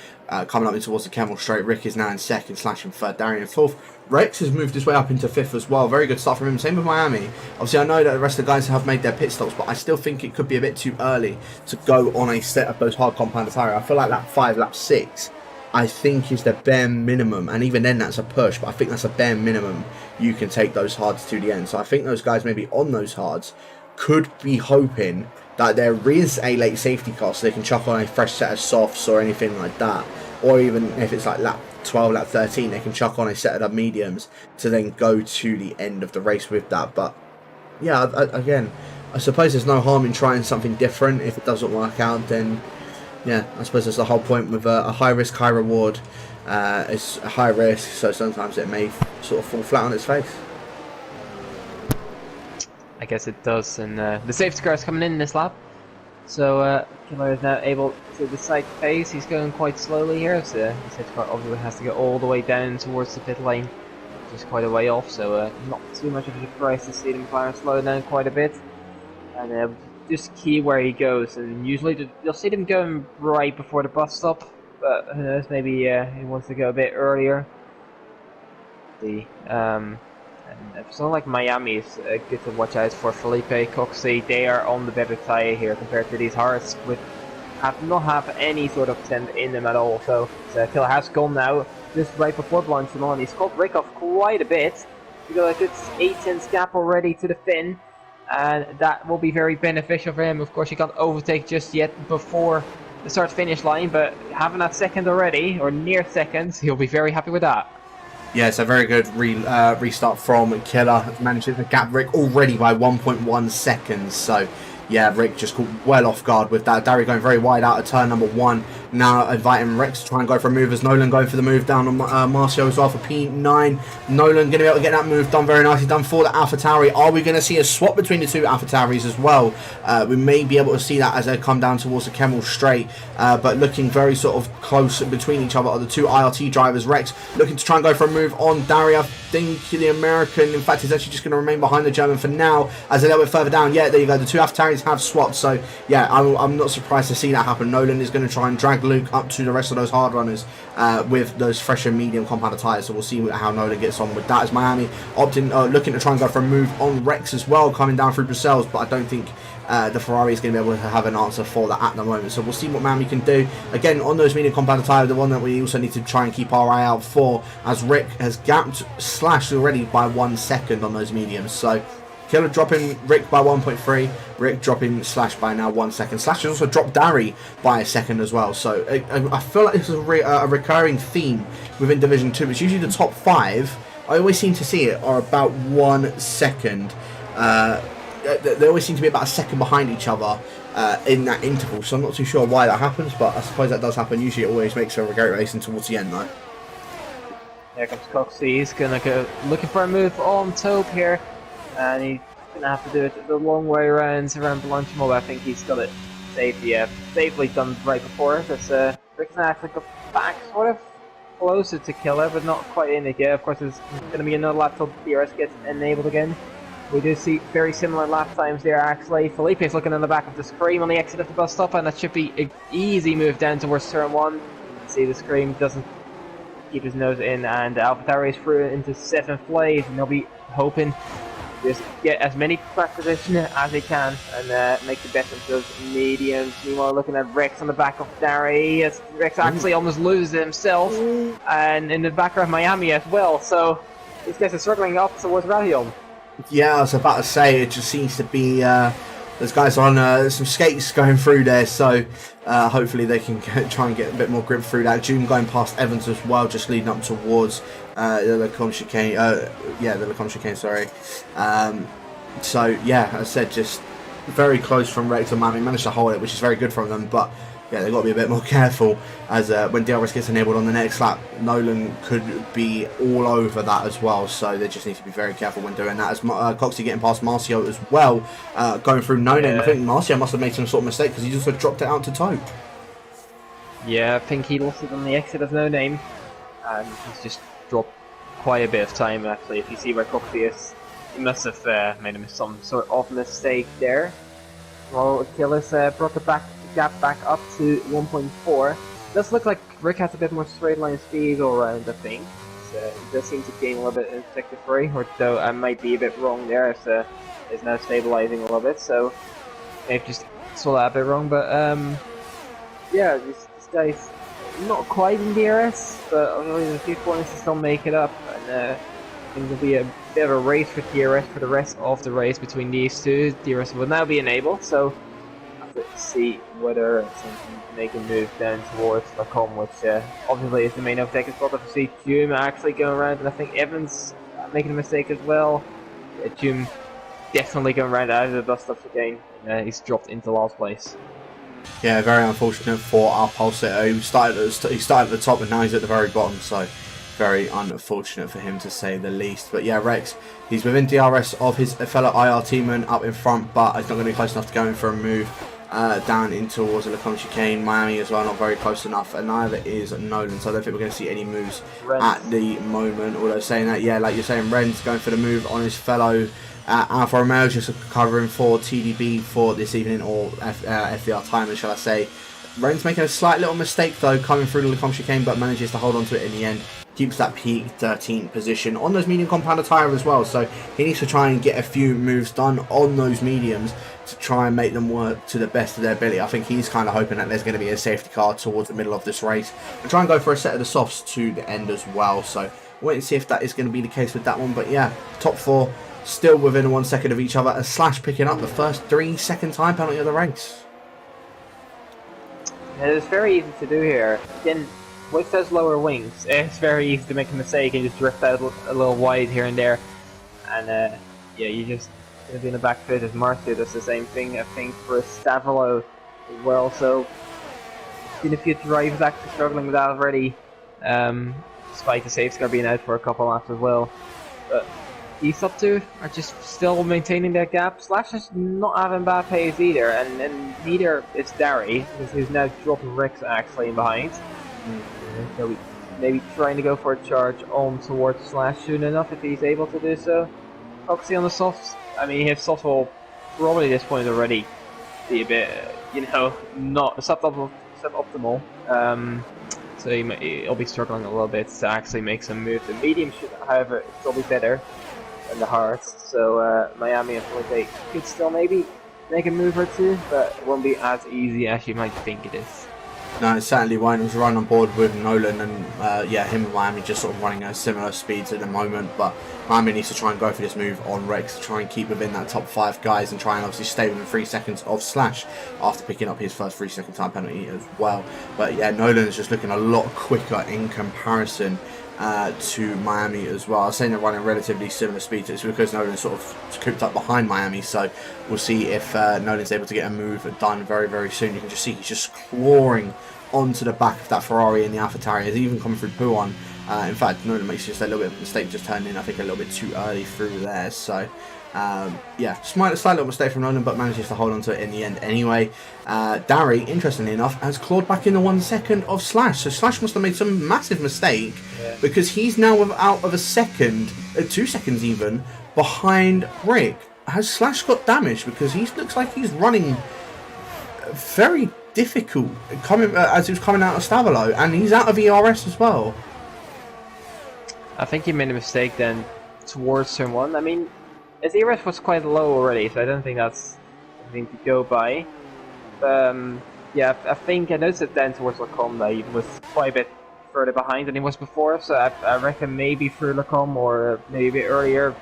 coming up in towards the Camel Straight. Rick is now in second, Slash in third, Darian in fourth. Rex has moved his way up into fifth as well. Very good start from him. Same with Miami. Obviously, I know that the rest of the guys have made their pit stops, but I still think it could be a bit too early to go on a set of those hard compound tire. I feel like that 5 lap 6, I think is the bare minimum, and even then that's a push, but I think that's a bare minimum you can take those hards to the end. So I think those guys maybe on those hards could be hoping that there is a late safety car so they can chuck on a fresh set of softs or anything like that, or even if it's like lap 12, lap 13, they can chuck on a set of mediums to then go to the end of the race with that. But yeah, again, I suppose there's no harm in trying something different. If it doesn't work out, then yeah, I suppose that's the whole point with a high risk, high reward. It's a high risk, so sometimes it may sort of fall flat on its face. I guess it does, and the safety car is coming in this lap. So Killer is now able to decide pace. He's going quite slowly here, so the safety car obviously has to go all the way down towards the pit lane, which is quite a way off, so not too much of a surprise to see the McLaren slow down quite a bit. And just key where he goes, and usually you'll see them going right before the bus stop, but who knows, maybe he wants to go a bit earlier. And for someone like Miami, it's good to watch out for Felipe, Coxey. They are on the better tyre here compared to these Hearts, with not have any sort of temp in them at all. So Killer has gone now, just right before Blanchimon, and he's caught Rick off quite a bit. He got a good 8-10 gap already to the fin, and that will be very beneficial for him. Of course, he can't overtake just yet before the start-finish line, but having that second already, or near second, he'll be very happy with that. Yeah, it's a very good restart from Killer. Manages to gap Rick already by 1.1 seconds. So, yeah, Rick just caught well off guard with that. Darry going very wide out of turn number 1. Now inviting Rex to try and go for a move, as Nolan going for the move down on Marcio as well for P9. Nolan going to be able to get that move done very nicely done for the AlphaTauri. Are we going to see a swap between the two AlphaTauris as well? We may be able to see that as they come down towards the Kemmel Straight, but looking very sort of close between each other are the two IRT drivers. Rex looking to try and go for a move on Darry. I think the American, in fact, is actually just going to remain behind the German for now, as a little bit further down. Yeah, there you go. The two AlphaTauris have swapped, so yeah, I'm not surprised to see that happen. Nolan is going to try and drag Luke up to the rest of those hard runners with those fresh and medium compounded tyres, so we'll see how Nolan gets on with that, as Miami looking to try and go for a move on Rex as well, coming down through Brussels, but I don't think the Ferrari is going to be able to have an answer for that at the moment, so we'll see what Miami can do. Again, on those medium compounded tyres, the one that we also need to try and keep our eye out for, as Rick has gapped Slash already by 1 second on those mediums. So Killer dropping Rick by 1.3, Rick dropping Slash by now 1 second. Slash has also dropped Darry by a second as well. So I feel like this is a recurring theme within Division 2. It's usually the top 5. I always seem to see it are about 1 second. They always seem to be about a second behind each other in that interval. So I'm not too sure why that happens, but I suppose that does happen. Usually it always makes for a great racing towards the end though. There comes Coxey. He's going to go looking for a move on Tope here. And he's going to have to do it the long way around Blanchimon. I think he's got it safely done right before. That's Rick's going to actually go back sort of closer to Killer, but not quite in it yet. Of course, there's going to be another lap till DRS gets enabled again. We do see very similar lap times there actually. Felipe's looking in the back of the Scream on the exit of the bus stop, and that should be an easy move down towards turn 1. See, the Scream doesn't keep his nose in, and AlphaTauri is through into 7th place, and they'll be hoping just get as many track position as they can and make the best of those mediums. Meanwhile, looking at Rex on the back of Darry, as Rex actually almost loses himself, and in the back of Miami as well. So these guys are struggling up towards Radion. Yeah, I was about to say, it just seems to be those guys on some skates going through there, so hopefully they can try and get a bit more grip through that. June going past Evans as well, just leading up towards the Lecombe chicane. The Lecombe chicane, sorry. So yeah, as I said, just very close from Rex and Miami. Managed to hold it, which is very good from them, but yeah, they've got to be a bit more careful, as when DRS gets enabled on the next lap, Nolan could be all over that as well, so they just need to be very careful when doing that. As Coxey getting past Marcio as well, going through no name. I think Marcio must have made some sort of mistake, because he just dropped it out to Tope. Yeah, I think he lost it on the exit of no name, and he's just dropped quite a bit of time actually. If you see where Coxey is, he must have made some sort of mistake there. Well, Achilles brought the gap back up to 1.4. Does look like Rick has a bit more straight line speed all around, I think. So it does seem to gain a little bit in sector 3, or though I might be a bit wrong there, as it's now stabilizing a little bit, so maybe just saw that a bit wrong, but yeah, this guy's not quite in DRS, but only in a few corners to still make it up, and I think there'll be a bit of a race for DRS for the rest of the race between these two. DRS will now be enabled, so I'll have to see whether something can make a move down towards Lacombe, which obviously is the main overtaking spot. I see Hume actually going around, and I think Evans making a mistake as well. Hume definitely going around out of the dust up again, and he's dropped into last place. Yeah, very unfortunate for our pulsator. He started at the top and now he's at the very bottom, so very unfortunate for him to say the least. But yeah, Rex, he's within DRS of his fellow IR teamman up in front, but he's not going to be close enough to go in for a move down in towards the Lacombe chicane. Miami as well, not very close enough, and neither is Nolan, so I don't think we're going to see any moves at the moment. Although saying that, yeah, like you're saying, Ren's going for the move on his fellow Alfa Romeo, just covering for TDB for this evening, or FDR timer, shall I say. Ren's making a slight little mistake though, coming through the Lacombe chicane, but manages to hold on to it in the end. Keeps that P13 position on those medium compounder tyre as well, so he needs to try and get a few moves done on those mediums to try and make them work to the best of their ability. I think he's kind of hoping that there's going to be a safety car towards the middle of this race and try and go for a set of the softs to the end as well. So wait and see if that is going to be the case with that one. But yeah, top four still within 1 second of each other, as Slash picking up the first 3 second time penalty of the race. It's very easy to do here. Again, with those lower wings, it's very easy to make a mistake and just drift out a little wide here and there. And yeah, you just going to be in the back foot as Marcia does the same thing, I think, for Stavolo as well. So, been a few drivers actually struggling with that already, despite the safety car being out for a couple laps as well. But these top two are just still maintaining their gap. Slash is not having bad pace either, and neither is Darry, who's now dropping Rex actually in behind. So maybe trying to go for a charge on towards Slash soon enough if he's able to do so. Obviously on the softs, I mean his softs will probably at this point already be a bit, not suboptimal. So he'll be struggling a little bit to actually make some moves. The medium should, however, still be better than the hards. So Miami and Felipe could still maybe make a move or two, but it won't be as easy as you might think it is. No, it certainly won't. It was right on board with Nolan, and yeah, him and Miami just sort of running at similar speeds at the moment. But Miami needs to try and go for this move on Rex to try and keep within that top 5 guys and try and obviously stay within 3 seconds of Slash after picking up his first 3 second time penalty as well. But yeah, Nolan is just looking a lot quicker in comparison to Miami as well. I was saying they're running relatively similar speeds. It's because Nolan's sort of cooped up behind Miami, so we'll see if Nolan's able to get a move done very, very soon. You can just see he's just clawing onto the back of that Ferrari in the AlphaTauri. He's even coming through Pouon. In fact, Nolan makes just a little bit of a mistake, just turning in, I think, a little bit too early through there. So yeah, slight little mistake from Nolan, but manages to hold on to it in the end anyway. Darry, interestingly enough, has clawed back in the 1 second of Slash. So Slash must have made some massive mistake, because he's now out of a second, 2 seconds even, behind Rick. Has Slash got damaged? Because he looks like he's running very difficult as he was coming out of Stavolo, and he's out of ERS as well. I think he made a mistake then towards turn 1. I mean, his ERS was quite low already, so I don't think that's anything to go by. Yeah, I think I noticed that then towards Lacombe he was quite a bit further behind than he was before, so I reckon maybe through Lacombe or maybe a bit earlier,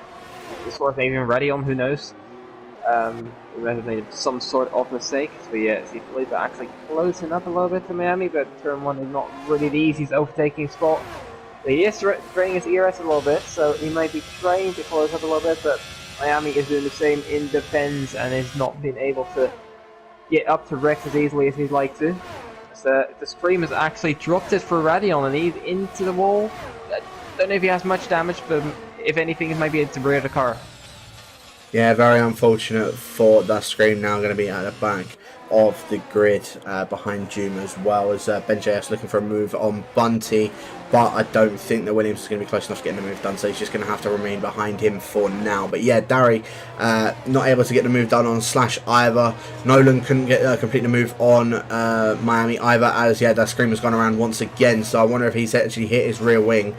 this was maybe even ready on, who knows. He might have made some sort of mistake. So yeah, see Felipe actually closing up a little bit to Miami, but turn 1 is not really the easiest overtaking spot. But he is draining his ERS a little bit, so he might be trying to close up a little bit, but Miami is doing the same in defense and is not being able to get up to Rex as easily as he'd like to. So the stream has actually dropped it for Radion, and he's into the wall. I don't know if he has much damage, but if anything, it might be into the rear of the car. Yeah, very unfortunate for that scream now going to be at the back of the grid behind Doom as well, as Ben JS looking for a move on Bunty, but I don't think that Williams is going to be close enough to getting the move done, so he's just going to have to remain behind him for now. But yeah, Darry not able to get the move done on Slash either. Nolan couldn't get complete the move on Miami either, as yeah, that Screamer's gone around once again, so I wonder if he's actually hit his rear wing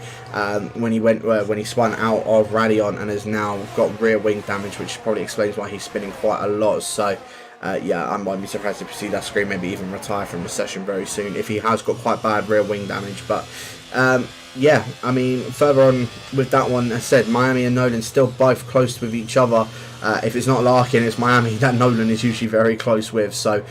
when he spun out of Radion, and has now got rear wing damage, which probably explains why he's spinning quite a lot. So yeah, I might be surprised if you see that Scream maybe even retire from the session very soon if he has got quite bad rear wing damage. But yeah, I mean, further on with that one, as I said, Miami and Nolan still both close with each other. If it's not Larkin, it's Miami that Nolan is usually very close with. So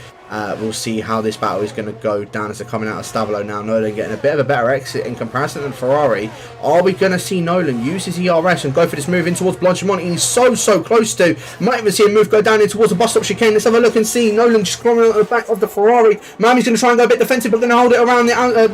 we'll see how this battle is going to go down as they're coming out of Stavolo now. Nolan getting a bit of a better exit in comparison to Ferrari. Are we going to see Nolan use his ERS and go for this move in towards Blanchimont? He's so close to. Might even see a move go down in towards the bus stop chicane. Let's have a look and see. Nolan just crawling at the back of the Ferrari. Miami's going to try and go a bit defensive, but going to hold it around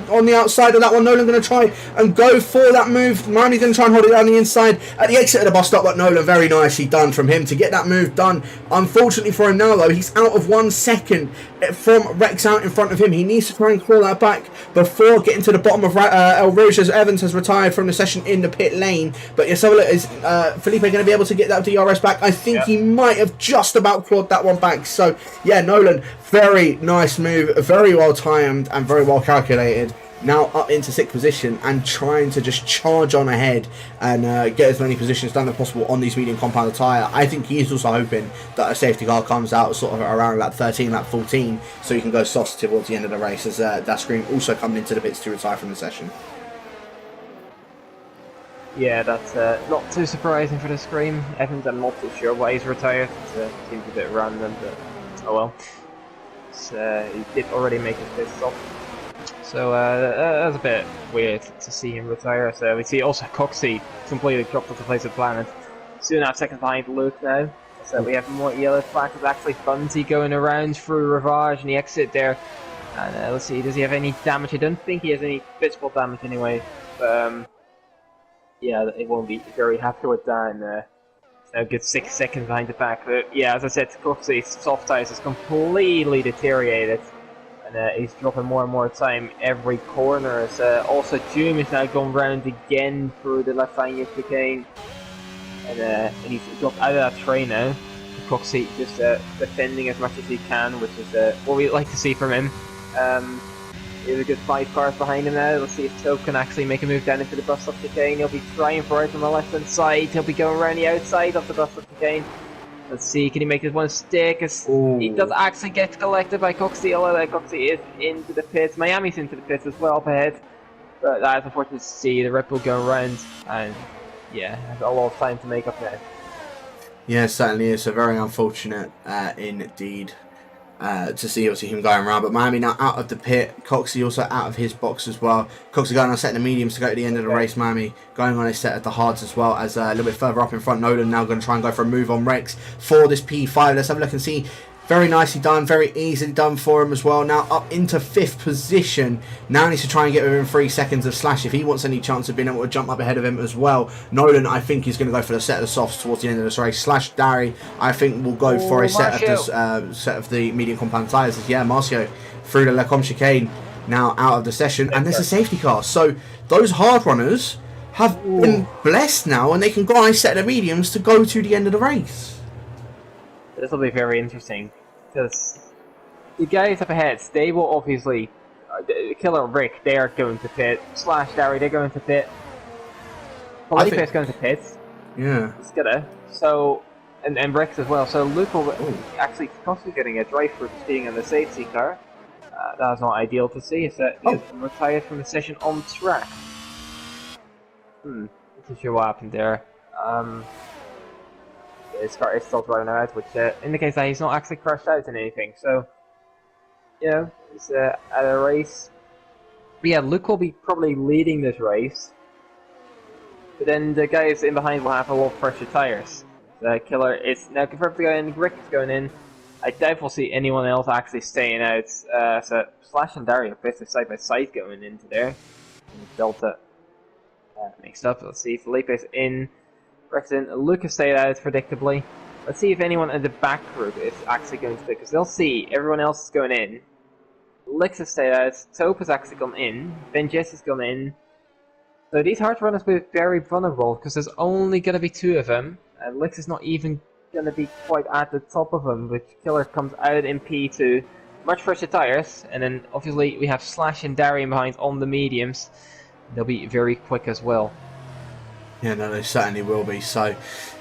on the outside of that one. Nolan going to try and go for that move. Miami's going to try and hold it on the inside at the exit of the bus stop, but Nolan, very nicely done from him to get that move done. Unfortunately for him now, though, he's out of 1 second from Rex out in front of him. He needs to try and claw that back before getting to the bottom of El Rouge, as Evans has retired from the session in the pit lane. But yes, so is Felipe going to be able to get that DRS back? I think he might have just about clawed that one back. So yeah, Nolan, very nice move, very well timed and very well calculated. Now up into 6th position and trying to just charge on ahead and get as many positions done as possible on these medium compound tyre. I think he's also hoping that a safety car comes out sort of around lap 13, lap 14, so he can go soft towards the end of the race, as that Scream also coming into the pits to retire from the session. Yeah, that's not too surprising for the Scream. Evans, I'm not too sure why he's retired. It seems a bit random, but oh well. He did already make his pit stop. So that's a bit weird to see him retire. So we see also Coxey completely dropped off the face of the planet. 2.5 seconds behind Luke now. So we have more yellow flags. There's actually Bunty going around through Ravage and the exit there. And let's see, does he have any damage? I don't think he has any visible damage anyway. But yeah, it won't be very happy with that. And now good 6 seconds behind the back. But yeah, as I said, Coxey's soft tires has completely deteriorated. And he's dropping more and more time every corner. Also, Doom is now going round again through the Lafayette chicane. And he's dropped out of that train now. Coxey just defending as much as he can, which is what we like to see from him. There's a good 5 cars behind him now. Let's see if Toke can actually make a move down into the bus stop chicane. He'll be trying for it on the left hand side. He'll be going around the outside of the bus stop chicane. Let's see, can he make this one stick? He does actually get collected by Coxey, although Coxey is into the pits. Miami's into the pits as well up ahead. But that is unfortunate to see. The Red Bull going around, and yeah, has a lot of time to make up now. Yeah, certainly is. So very unfortunate indeed to see obviously him going around. But Miami now out of the pit. Coxey also out of his box as well. Coxey going on setting the mediums to go to the end of the race. Miami going on a set of the hards as well, as a little bit further up in front. Nolan now going to try and go for a move on Rex for this P5. Let's have a look and see. Very nicely done, very easily done for him as well. Now up into 5th position. Now needs to try and get within 3 seconds of Slash if he wants any chance of being able to jump up ahead of him as well. Nolan, I think, is going to go for the set of the softs towards the end of this race. Slash Darry, I think, will go for a set of the medium compound tyres. Yeah, Marcio through the Lecom chicane, now out of the session, and there's a safety car. So those hard runners have been blessed now, and they can go on a set of mediums to go to the end of the race. This will be very interesting, because the guys up ahead, they will obviously, Killer Rick, they are going to pit, Slash Darry, they're going to pit, Felipe is going to pit, yeah, he's gonna, so, and Rex as well, so Luke will actually constantly getting a drive for being in the safety car. That's not ideal to see, is that he's retired from the session on track. Not too sure what happened there. His car is still driving out, which indicates that he's not actually crashed out in anything. So, you know, he's at a race. But yeah, Luke will be probably leading this race. But then the guys in behind will have a lot of fresher tires. The Killer is now confirmed to go in, Rick is going in. I doubt we'll see anyone else actually staying out. So Slash and Darry are basically side by side going into there. And Delta mixed up. Let's see, Felipe's in. Rex in. Luke has stayed out predictably. Let's see if anyone in the back group is actually going to pick, because they'll see everyone else is going in. Lix has stayed out, Taupe has actually gone in, Ben Jess has gone in. So these hard runners will be very vulnerable, because there's only going to be 2 of them, and Lix is not even going to be quite at the top of them, which Killer comes out in P2. Much fresher tires, and then obviously we have Slash and Darian behind on the mediums. They'll be very quick as well. Yeah, no, they certainly will be. So,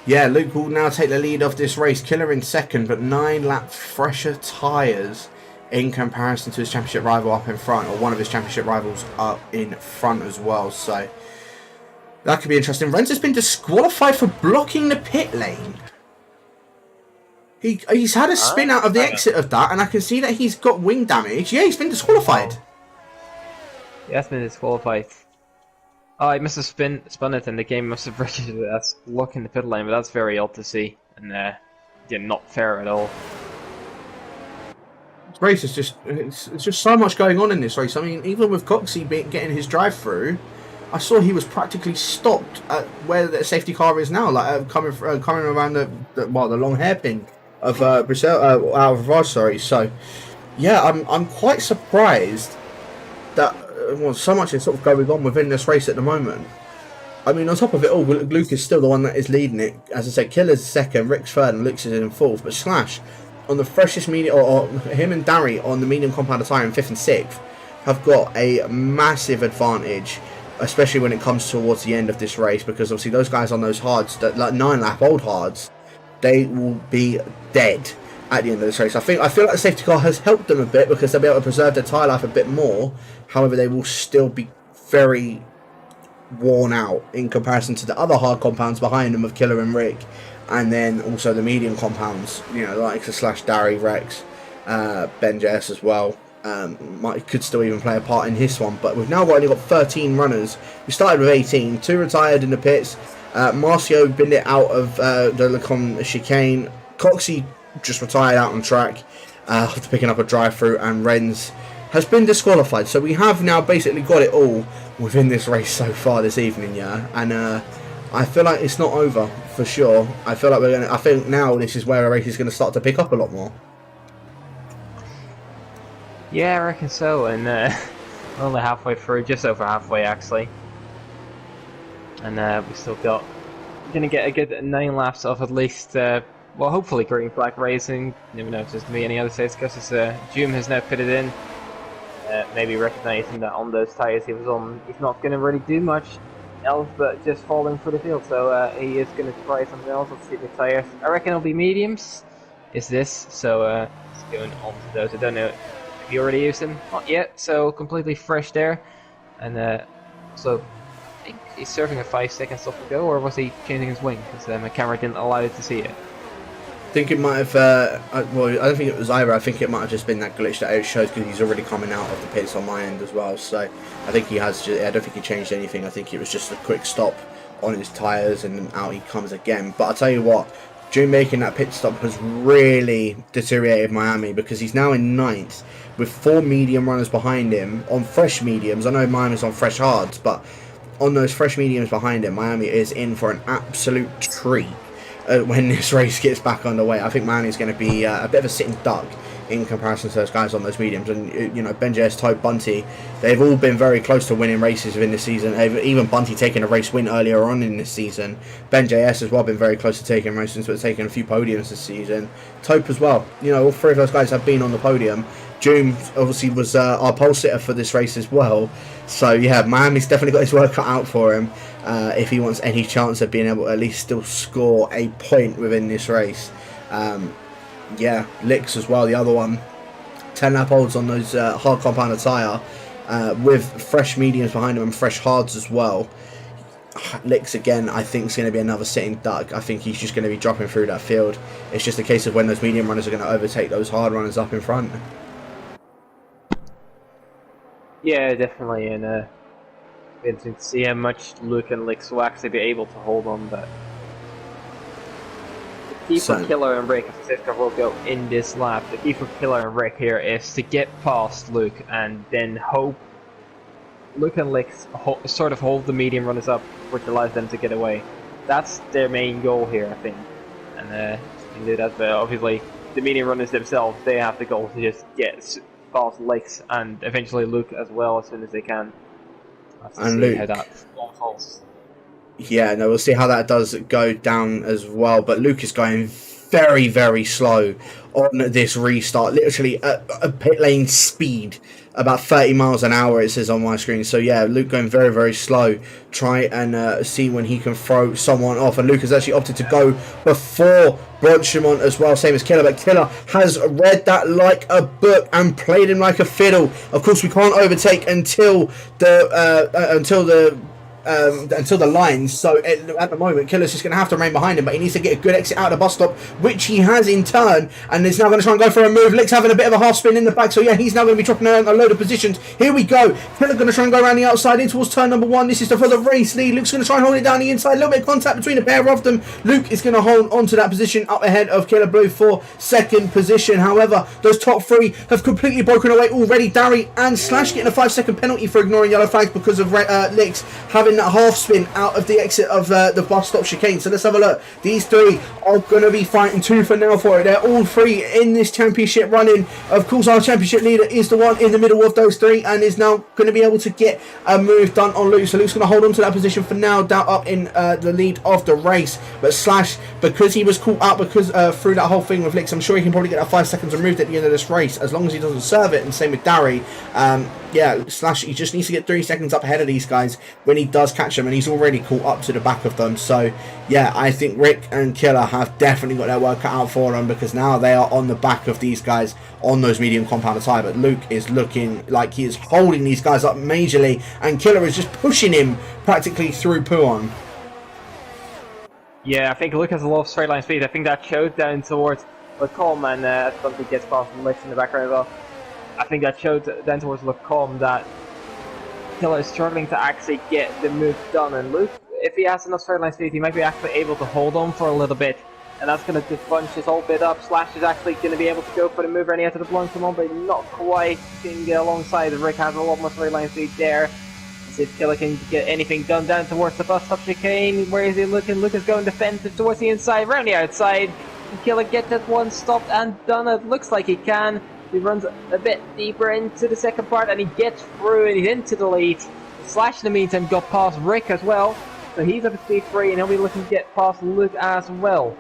yeah, Luke will now take the lead of this race. Killer in second, but 9 lap fresher tyres in comparison to his championship rival up in front, or one of his championship rivals up in front as well. So, that could be interesting. Renz has been disqualified for blocking the pit lane. He's had a spin out of the exit of that, and I can see that he's got wing damage. Yeah, he's been disqualified. He has been disqualified. Oh, he must have spun it, and the game must have registered it as blocking the pit lane, but that's very odd to see, and yeah, not fair at all. This race is just, it's just so much going on in this race. I mean, even with Coxey getting his drive through, I saw he was practically stopped at where the safety car is now, like coming around the long hairpin of Brazil, out of Raj, sorry. So, yeah, I'm quite surprised that so much is sort of going on within this race at the moment. I mean, on top of it all, Luke is still the one that is leading it. As I said, Killer's second, Rick's third, and Luke's is in fourth. But Slash, on the freshest medium, or him and Darry on the medium compound tyre in 5th and 6th, have got a massive advantage, especially when it comes towards the end of this race, because obviously those guys on those hards, that like 9-lap old hards, they will be dead at the end of this race. I feel like the safety car has helped them a bit because they'll be able to preserve their tyre life a bit more. However, they will still be very worn out in comparison to the other hard compounds behind them of Killer and Rick, and then also the medium compounds, you know, like the Slash, Darry, Rex, Ben Jess as well. Could still even play a part in this one, but we've now only got 13 runners. We started with 18, 2 retired in the pits. Marcio binned it out of the Lecom chicane. Coxey just retired out on track after picking up a drive-through, and Renz has been disqualified. So we have now basically got it all within this race so far this evening, yeah. And I feel like it's not over for sure. I feel like I think now this is where a race is going to start to pick up a lot more. Yeah, I reckon so, and we're only halfway through, just over halfway actually. And we still got, gonna get a good 9 laps of at least, well, hopefully green flag racing. Never know if there's gonna be any other safety cars. Joom has now pitted in, maybe recognizing that on those tires he was on, he's not gonna really do much else but just falling through the field. So he is gonna try something else. Let's see the tires. I reckon it'll be mediums. Is this? So just going on to those. I don't know. Have you already used them? Not yet, so completely fresh there. And so I think he's serving a 5 seconds off to go, or was he changing his wing? Because my camera didn't allow it to see it. I think it might have, well, I don't think it was either. I think it might have just been that glitch that it shows because he's already coming out of the pits on my end as well. So I think he has, I don't think he changed anything. I think it was just a quick stop on his tyres and out he comes again. But I'll tell you what, June making that pit stop has really deteriorated Miami, because he's now in 9th with 4 medium runners behind him on fresh mediums. I know Miami's on fresh hards, but on those fresh mediums behind him, Miami is in for an absolute treat when this race gets back underway. I think Miami's going to be a bit of a sitting duck in comparison to those guys on those mediums. And, you know, Ben Jess, Tope, Bunty, they've all been very close to winning races within this season. Even Bunty taking a race win earlier on in this season. Ben JS as well been very close to taking races, but taking a few podiums this season. Tope as well. You know, all 3 of those guys have been on the podium. Joom obviously was our pole sitter for this race as well. So yeah, Miami's definitely got his work cut out for him if he wants any chance of being able to at least still score a point within this race. Yeah, Licks as well, the other one. 10 lap olds on those hard compound tyre with fresh mediums behind him and fresh hards as well. Licks again, I think is going to be another sitting duck. I think he's just going to be dropping through that field. It's just a case of when those medium runners are going to overtake those hard runners up in front. Yeah, definitely, and interesting to see how much Luke and Licks will actually be able to hold on. But the key for Killer and Rick, if Safecar will go in this lap, the key for Killer and Rick here is to get past Luke and then hope Luke and Licks sort of hold the medium runners up, which allows them to get away. That's their main goal here, I think. And can do that, but obviously the medium runners themselves, they have the goal to just get past Lex and eventually Luke as well as soon as they can. We'll have to And see Luke, how that unfolds. yeah, no, we'll see how that does go down as well. But Luke is going very, very slow on this restart. Literally at a pit lane speed, about 30 miles an hour, it says on my screen. So yeah, Luke going very, very slow. Try and see when he can throw someone off. And Luke has actually opted to go before Bronchemont as well, same as Killer. But Killer has read that like a book and played him like a fiddle. Of course, we can't overtake until the lines, so at the moment Killer's just going to have to remain behind him, but he needs to get a good exit out of the bus stop, which he has in turn, and is now going to try and go for a move. Lick's having a bit of a half spin in the back, so yeah, he's now going to be dropping a load of positions. Here we go, Killer going to try and go around the outside in towards turn number 1. This is for the race lead. Luke's going to try and hold it down the inside, a little bit of contact between the pair of them. Luke is going to hold on to that position up ahead of Killer Blue for second position. However, those top 3 have completely broken away already. Darry and Slash getting a 5-second penalty for ignoring yellow flags because of Licks having that half spin out of the exit of the bus stop chicane. So let's have a look. These 3 are going to be fighting tooth and nail for it. They're all 3 in this championship running. Of course, our championship leader is the one in the middle of those 3 and is now going to be able to get a move done on Luke. So Luke's going to hold on to that position for now, down up in the lead of the race. But Slash, because he was caught out because through that whole thing with Licks, I'm sure he can probably get that 5 seconds removed at the end of this race, as long as he doesn't serve it. And same with Darry. Yeah, Slash, he just needs to get 3 seconds up ahead of these guys when he does catch them, and he's already caught up to the back of them. So yeah, I think Rick and Killer have definitely got their work cut out for them, because now they are on the back of these guys on those medium compound tyre. But Luke is looking like he is holding these guys up majorly, and Killer is just pushing him practically through Puon. Yeah, I think Luke has a lot of straight line speed. I think that showed down towards Lacombe, and something gets past Lex in the background as well. I think that showed then towards Lacombe that Killer is struggling to actually get the move done, and Luke, if he has enough straight line speed, he might be actually able to hold on for a little bit, and that's going to bunch this whole bit up. Slash is actually going to be able to go for the move running out to the Blanc-Simon, but not quite. Can get alongside. Rick has a lot more straight line speed there. Let's see if Killer can get anything done down towards the bus stop chicane. Where is he looking? Luke is going defensive towards the inside, round the outside. Can Killer get that one stopped and done? It looks like he can. He runs a bit deeper into the second part, and he gets through and he's into the lead. Slash in the meantime got past Rick as well, so he's up at speed 3 and he'll be looking to get past Luke as well.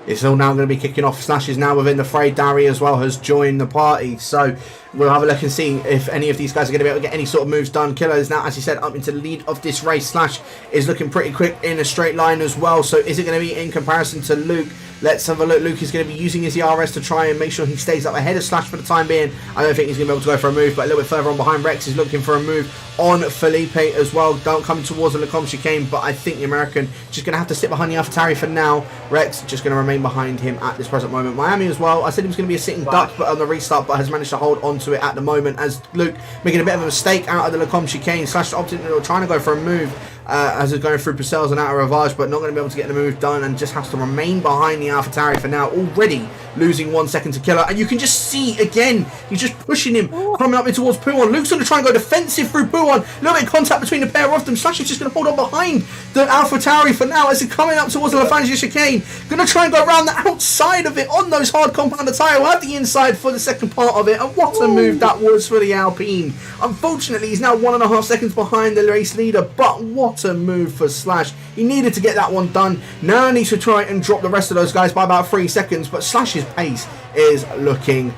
It's all now going to be kicking off. Slash is now within the fray. Darry as well has joined the party. So we'll have a look and see if any of these guys are going to be able to get any sort of moves done. Killer is now, as he said, up into the lead of this race. Slash is looking pretty quick in a straight line as well. So is it going to be in comparison to Luke? Let's have a look. Luke is going to be using his ERS to try and make sure he stays up ahead of Slash for the time being. I don't think he's going to be able to go for a move, but a little bit further on behind, Rex is looking for a move on Felipe as well. Don't come towards the Lacombe chicane, but I think the American just going to have to sit behind the AlphaTauri for now. Rex just going to remain behind him at this present moment. Miami as well. I said he was going to be a sitting duck, but on the restart, but has managed to hold on to it at the moment, as Luke making a bit of a mistake out of the Lacombe chicane. Slash opting, trying to go for a move as it's going through Purcell's and out of Ravage, but not going to be able to get the move done, and just has to remain behind the AlphaTauri for now, already losing 1 second to Killer. And you can just see again, he's just pushing him, coming up in towards Puon. Luke's going to try and go defensive through Puon. A little bit of contact between the pair of them. Slash is just going to hold on behind the AlphaTauri for now as he's coming up towards the Lafangia chicane. Going to try and go around the outside of it on those hard compound tyre. We'll have the inside for the second part of it, and what a move that was for the Alpine. Unfortunately, he's now 1.5 seconds behind the race leader, but what a move for Slash. He needed to get that one done. Now needs to try and drop the rest of those guys by about 3 seconds, but Slash's pace is looking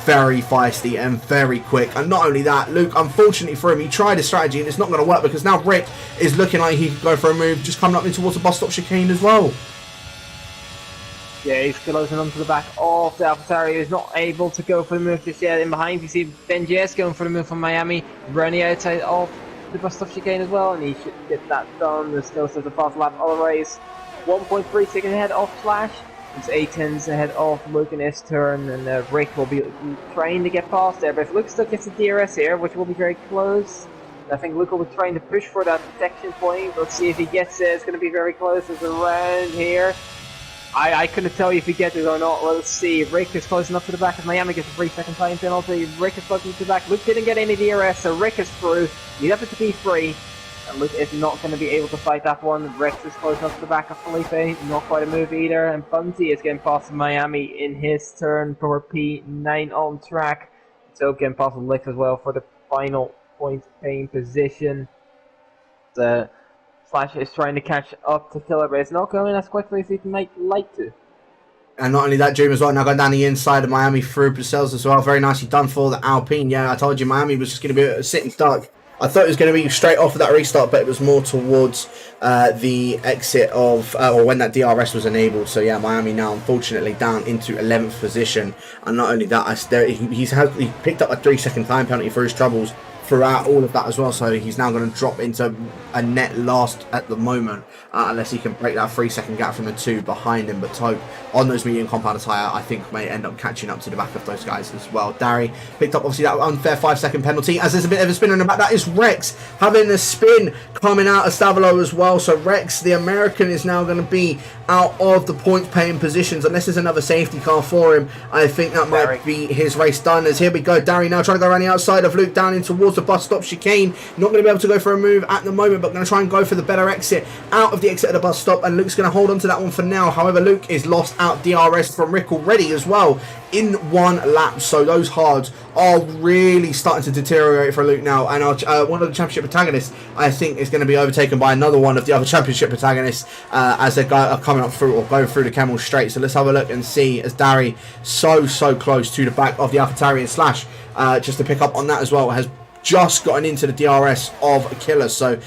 very feisty and very quick. And not only that, Luke, unfortunately for him, he tried a strategy and it's not going to work, because now Rick is looking like he could go for a move, just coming up in towards the bus stop chicane as well. Yeah, he's closing onto the back of the AlphaTauri. He's not able to go for the move just yet. In behind, you see Benjies going for the move from Miami, running outside of the bus stop chicane as well, and he should get that done. There's still a fast lap on the race. 1.3 seconds ahead of Slash. It's 8 ahead of Luke in his turn, and Rick will be trying to get past there. But if Luke still gets the DRS here, which will be very close, I think Luke will be trying to push for that protection point. Let's see if he gets it. It's going to be very close. It's around here. I couldn't tell you if he gets it or not. Let's see. Rick is close enough to the back as Miami gets a 3-second time penalty. Rick is close to the back. Luke didn't get any DRS, so Rick is through. He's up to P3. And Luke is not going to be able to fight that one. Rex is close enough to the back of Felipe, not quite a move either. And Bunty is getting past Miami in his turn for P9 on track. So getting past Lick as well for the final point paying position. The Slash is trying to catch up to Killer, but it's not going as quickly as he might like to. And not only that, Doom as well, now going down the inside of Miami through Brussels as well. Very nicely done for the Alpine. Yeah, I told you Miami was just going to be a sitting duck. I thought it was going to be straight off of that restart, but it was more towards the exit of, or when that DRS was enabled. So yeah, Miami now unfortunately down into 11th position. And not only that, he picked up a 3-second time penalty for his troubles throughout all of that as well, so he's now going to drop into a net last at the moment, unless he can break that 3-second gap from the two behind him. But Tope on those medium compound tyre, I think may end up catching up to the back of those guys as well. Dari picked up obviously that unfair 5-second penalty, as there's a bit of a spin on the back. That is Rex having a spin coming out of Stavolo as well. So Rex, the American, is now going to be out of the points paying positions unless there's another safety car for him. I think that might be his race done, as here we go, Dari now trying to go around the outside of Luke down in towards the bus stop chicane. Not going to be able to go for a move at the moment, but going to try and go for the better exit out of the exit of the bus stop, and Luke's going to hold on to that one for now. However, Luke is lost out DRS from Rick already as well in one lap, so those hards are really starting to deteriorate for Luke now, and one of the championship protagonists I think is going to be overtaken by another one of the other championship protagonists as they are coming up through or going through the Camel Straight. So let's have a look and see, as Dari so close to the back of the AlphaTauri, and Slash just to pick up on that as well, has just gotten into the DRS of a Killer, so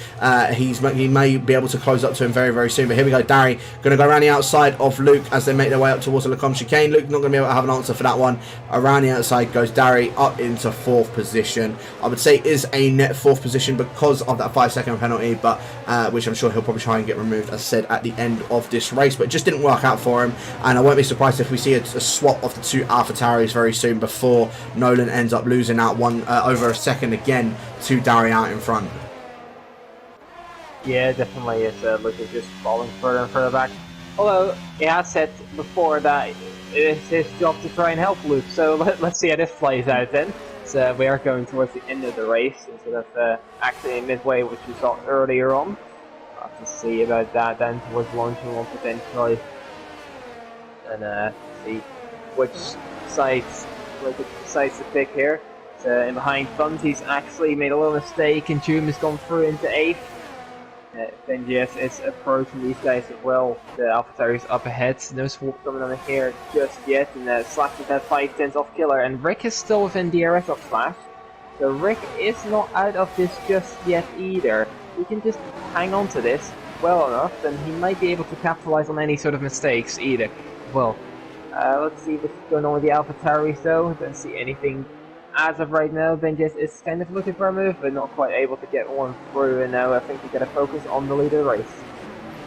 he may be able to close up to him very soon. But here we go, Dari going to go around the outside of Luke as they make their way up towards the Lecombe chicane. Luke not going to be able to have an answer for that one. Around the outside goes Dari up into 4th position. I would say is a net 4th position because of that 5-second penalty, but which I'm sure he'll probably try and get removed, as I said, at the end of this race. But it just didn't work out for him, and I won't be surprised if we see a swap of the two AlphaTauris very soon before Nolan ends up losing out one over a second again to Dari out in front. Yeah, definitely. It's Luke is just falling further and further back. Although he has said before that it's his job to try and help Luke, so let's see how this plays out then. So we are going towards the end of the race, so that's actually midway, which we saw earlier on. We'll have to see about that then towards launching one potentially, and see which sides to pick here. In behind Bunty's actually made a little mistake, and Toom has gone through into 8th. Then yes, it's approaching these guys as well. The AlphaTauri is up ahead, no swap coming on here just yet, and Slash is at 5/10 off Killer, and Rick is still within DRS of Slash. So Rick is not out of this just yet either. He can just hang on to this well enough, and he might be able to capitalize on any sort of mistakes either. Well, let's see what's going on with the AlphaTauri though. Don't see anything as of right now. Benjes is kind of looking for a move, but not quite able to get one through, and now I think we've got to focus on the leader race.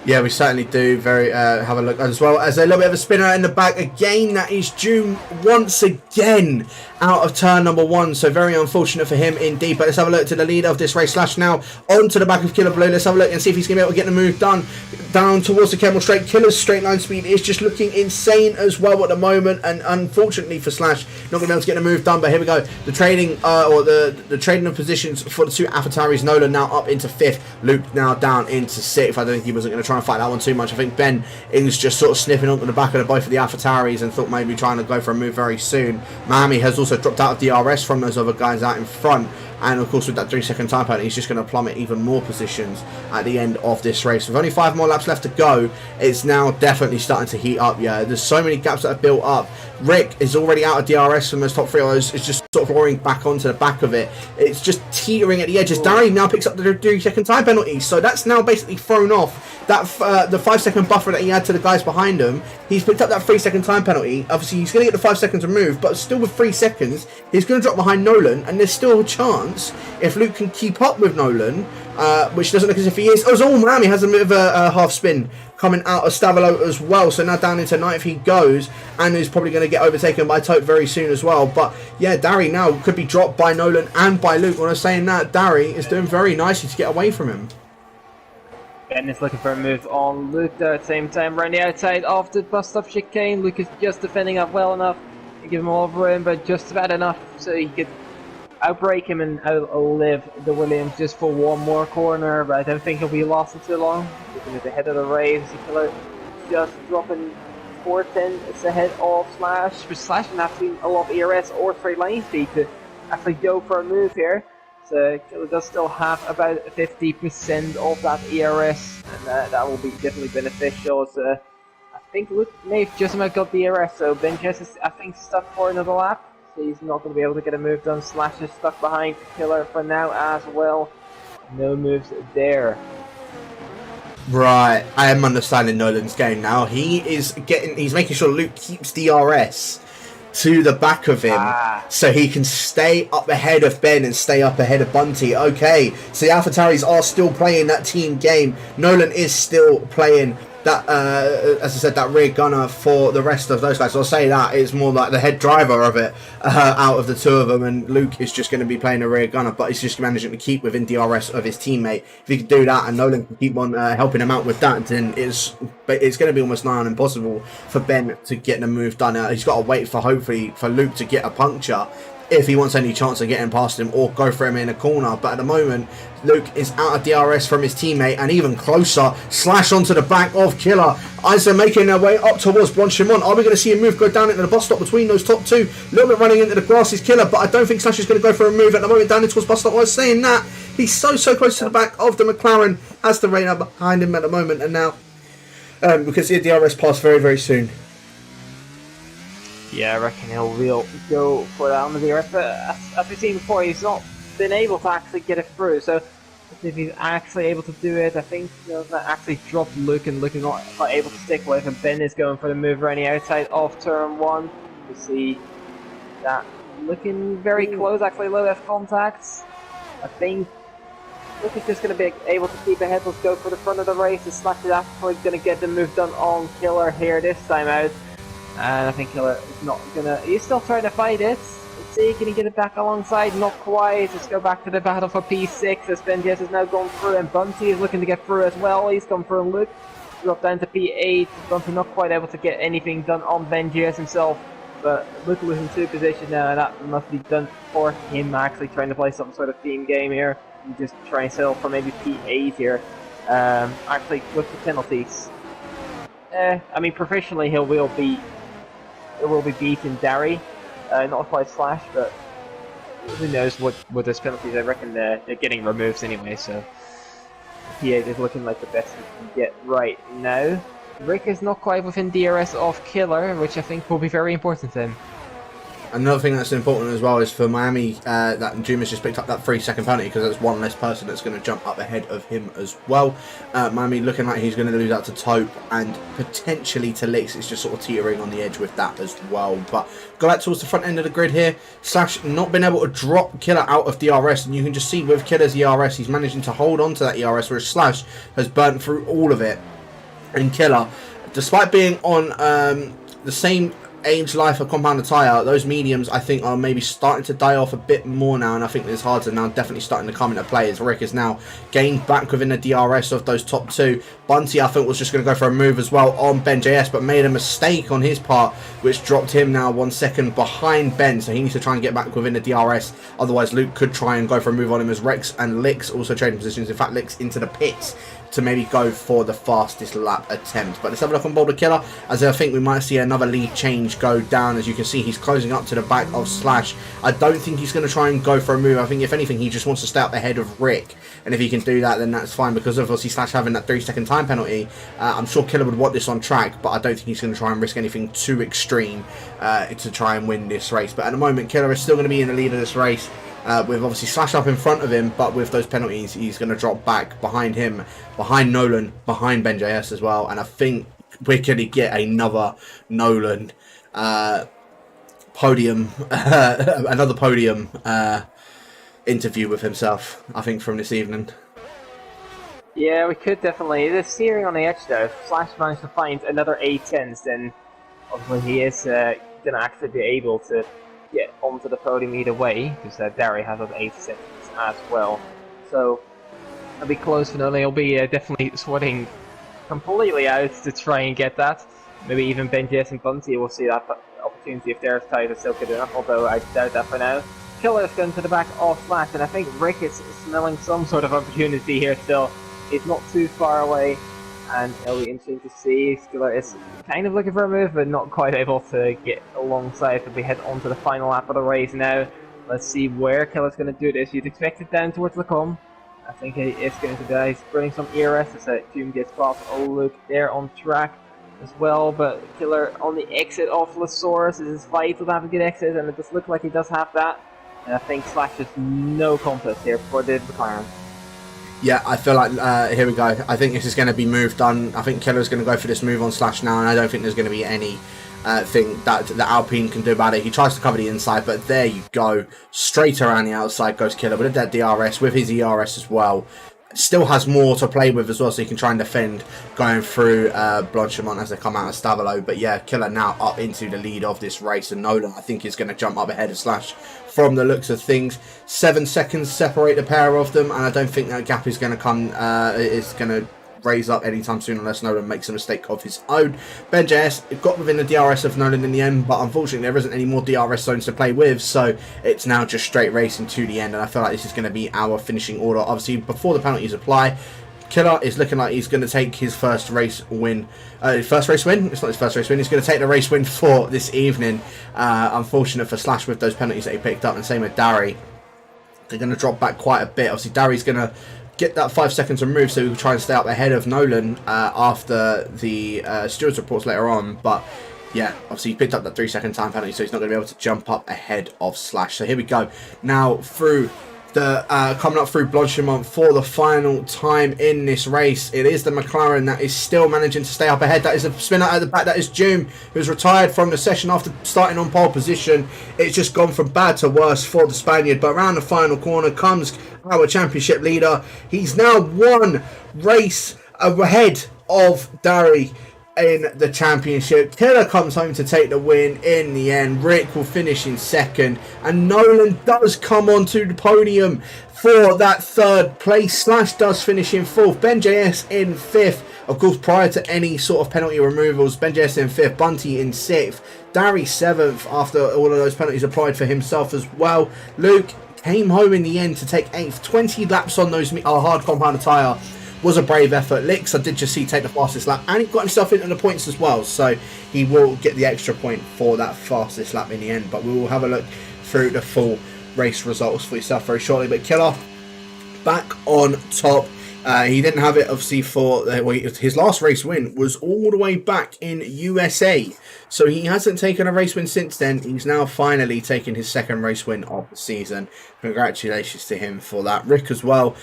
Yeah, we certainly do. Have a look as well as a little bit of a spinner in the back again. That is June once again out of turn number 1, so very unfortunate for him indeed. But let's have a look to the leader of this race, Slash, now onto the back of Killer Blue. Let's have a look and see if he's going to be able to get the move done down towards the Camel Straight. Killer's straight line speed is just looking insane as well at the moment, and unfortunately for Slash, not going to be able to get the move done. But here we go, the trading or the trading of positions for the two AlphaTauris. Nolan now up into 5th, Luke now down into 6th. I don't think he wasn't going to try and fight that one too much. I think Ben is just sort of sniffing onto the back of both of the AlphaTauris and thought maybe trying to go for a move very soon. Miami has also dropped out of DRS from those other guys out in front, and of course with that 3-second time penalty, he's just going to plummet even more positions at the end of this race. With only 5 more laps left to go, it's now definitely starting to heat up. Yeah, there's so many gaps that have built up. Rick is already out of DRS from those top 3 others. It's just sort of roaring back onto the back of it. It's just teetering at the edges. Dari now picks up the 3-second time penalty, so that's now basically thrown off that the 5-second buffer that he had to the guys behind him. He's picked up that 3-second time penalty. Obviously he's going to get the 5 seconds removed, but still with 3 seconds he's going to drop behind Nolan, and there's still a chance if Luke can keep up with Nolan, which doesn't look as if he is. Oh, Miami has a bit of a half spin coming out of Stavolo as well, so now down into 9th he goes, and is probably going to get overtaken by Tope very soon as well. But yeah, Dari now could be dropped by Nolan and by Luke. When I'm saying that, Dari is doing very nicely to get away from him. Ben is looking for a move on Luke there at the same time, around the outside of the bus stop chicane. Luke is just defending up well enough to give him all room, but just about enough so he could outbreak him and outlive the Williams just for one more corner, but I don't think he'll be lost in too long. Looking at the head of the race, Killer just dropping 410. It's ahead of Slash, but Slash doesn't have to a lot of ERS or straight line speed to actually go for a move here. So Killer does still have about 50% of that ERS, and that will be definitely beneficial. So I think Luke may have just about got the ERS, so Ben Jess is, I think, stuck for another lap. So he's not going to be able to get a move done. Slash is stuck behind Killer for now as well. No moves there. Right, I am understanding Nolan's game now. He's making sure Luke keeps DRS to the back of him, so he can stay up ahead of Ben and stay up ahead of Bunty. Okay, so the AlphaTauris are still playing that team game. Nolan is still playing that, as I said, that rear gunner for the rest of those guys. So I'll say that is more like the head driver of it out of the two of them, and Luke is just going to be playing a rear gunner, but he's just managing to keep within DRS of his teammate. If he can do that and Nolan can keep on helping him out with that, then it's going to be almost nigh on impossible for Ben to get the move done. He's got to wait for, hopefully, for Luke to get a puncture if he wants any chance of getting past him, or go for him in a corner. But at the moment, Luke is out of DRS from his teammate, and even closer, Slash onto the back of Killer as they're making their way up towards Blanchimont. Are we going to see a move go down into the bus stop between those top two? A little bit running into the grass is Killer, but I don't think Slash is going to go for a move at the moment down into his bus stop. I was saying that he's so close to the back of the McLaren as the radar behind him at the moment, and now we can see a DRS pass very soon. Yeah, I reckon he'll go for that on the DRS, but as we've seen before, he's not been able to actually get it through. So if he's actually able to do it, I think that actually dropped Luke, and Luke is not able to stick with, and Ben is going for the move around the outside of turn 1. We see that looking very close, actually low F contacts. I think Luke is just going to be able to keep ahead. Let's go for the front of the race. The Slash is actually going to get the move done on Killer here this time out. And I think Killer is not gonna. He's still trying to fight it. Let's see, can he get it back alongside? Not quite. Let's go back to the battle for P6 as Ben Jess has now gone through, and Bunty is looking to get through as well. He's come through, and Luke dropped down to P8. Bunty not quite able to get anything done on Ben Jess himself, but Luke was in 2 position now, and that must be done for him actually trying to play some sort of team game here and just try and settle for maybe P8 here. Actually, with the penalties, I mean, professionally he will be beating Darry, not quite Slash, but who knows what those penalties. I reckon they're getting removed anyway, so P8 is looking like the best we can get right now. Rick is not quite within DRS of Killer, which I think will be very important to him. Another thing that's important as well is for Miami that Dumas just picked up that 3-second penalty, because there's one less person that's going to jump up ahead of him as well. Miami looking like he's going to lose out to Taupe and potentially to Licks. It's just sort of teetering on the edge with that as well. But go back towards the front end of the grid here. Slash not been able to drop Killer out of DRS, and you can just see with Killer's ERS he's managing to hold on to that ERS, whereas Slash has burnt through all of it. And Killer, despite being on the same age life of compound tyre, those mediums I think are maybe starting to die off a bit more now, and I think this hards are now definitely starting to come into play as Rick is now gained back within the DRS of those top two. Bunty I think was just going to go for a move as well on Ben JS, but made a mistake on his part, which dropped him now 1 second behind Ben, so he needs to try and get back within the DRS. Otherwise Luke could try and go for a move on him, as Rex and Licks also trading positions. In fact, Licks into the pits to maybe go for the fastest lap attempt. But let's have a look on Boulder Killer, as I think we might see another lead change go down. As you can see, he's closing up to the back of Slash. I don't think he's going to try and go for a move. I think if anything he just wants to stay up ahead of Rick, and if he can do that then that's fine, because obviously Slash having that 3-second time penalty, I'm sure Killer would want this on track, but I don't think he's going to try and risk anything too extreme to try and win this race. But at the moment Killer is still going to be in the lead of this race, with obviously Slash up in front of him, but with those penalties he's going to drop back behind him, behind Nolan, behind Ben JS as well. And I think we're going to get another Nolan podium, another podium interview with himself, I think, from this evening. Yeah, we could definitely. There's steering on the edge though. If Slash managed to find another 8-10s, then obviously he is going to actually be able to get onto the podium either way, because Darry has those 8 seconds as well. So it'll be close for Nolan. He'll be definitely sweating completely out to try and get that. Maybe even Ben Jess and Bunty will see that opportunity if their tires are still good enough, although I doubt that for now. Killer's going to the back of Slash, and I think Rick is smelling some sort of opportunity here still. He's not too far away, and it'll be interesting to see. Killer is kind of looking for a move, but not quite able to get alongside as we head on to the final lap of the race now. Let's see where Killer's going to do this. You'd expect it down towards Lacombe. I think he is going to die. He's burning some ERS as that Doom gets past. Oh, look, they're on track as well, but Killer on the exit of Lasaurus is vital to have a good exit, and it does look like he does have that. And I think Slash is no contest here for the McLaren. Yeah, I feel like, here we go. I think this is going to be move done. I think Killer's going to go for this move on Slash now, and I don't think there's going to be any thing that the Alpine can do about it. He tries to cover the inside, but there you go. Straight around the outside goes Killer with that DRS, with his ERS as well. Still has more to play with as well, so he can try and defend going through Blanchimont as they come out of Stavelo. But yeah, Killer now up into the lead of this race, and Nolan, I think, is going to jump up ahead of Slash from the looks of things. 7 seconds separate the pair of them, and I don't think that gap is going to come, is going to raise up anytime soon unless Nolan makes a mistake of his own. Ben JS got within the DRS of Nolan in the end, but unfortunately there isn't any more DRS zones to play with, so it's now just straight racing to the end, and I feel like this is going to be our finishing order. Obviously, before the penalties apply, Killer is looking like he's going to take his first race win. First race win? It's not his first race win. He's going to take the race win for this evening. Unfortunate for Slash with those penalties that he picked up, and same with Darry. They're going to drop back quite a bit. Obviously, Darry's going to get that 5 seconds removed, so we can try and stay up ahead of Nolan after the stewards reports later on. But yeah, obviously he picked up that 3 second time penalty, so he's not going to be able to jump up ahead of Slash. So here we go. Now through the coming up through Blanchimont for the final time in this race. It is the McLaren that is still managing to stay up ahead. That is a spinner at the back. That is Doom, who's retired from the session after starting on pole position. It's just gone from bad to worse for the Spaniard. But around the final corner comes our championship leader. He's now 1 race ahead of Darry in the championship. Killer comes home to take the win in the end. Rick will finish in second, and Nolan does come onto the podium for that 3rd place. Slash does finish in 4th. Ben JS in 5th. Of course, prior to any sort of penalty removals, Ben JS in 5th, Bunty in 6th, Darry 7th after all of those penalties applied for himself as well. Luke came home in the end to take 8th. 20 laps on those hard compound tyre was a brave effort. Licks, I did just see take the fastest lap, and he got himself into the points as well, so he will get the extra point for that fastest lap in the end. But we will have a look through the full race results for yourself very shortly. But Killer back on top. He didn't have it obviously for his last race win was all the way back in USA, so he hasn't taken a race win since then. He's now finally taken his 2nd race win of the season. Congratulations to him for that. Rick as well.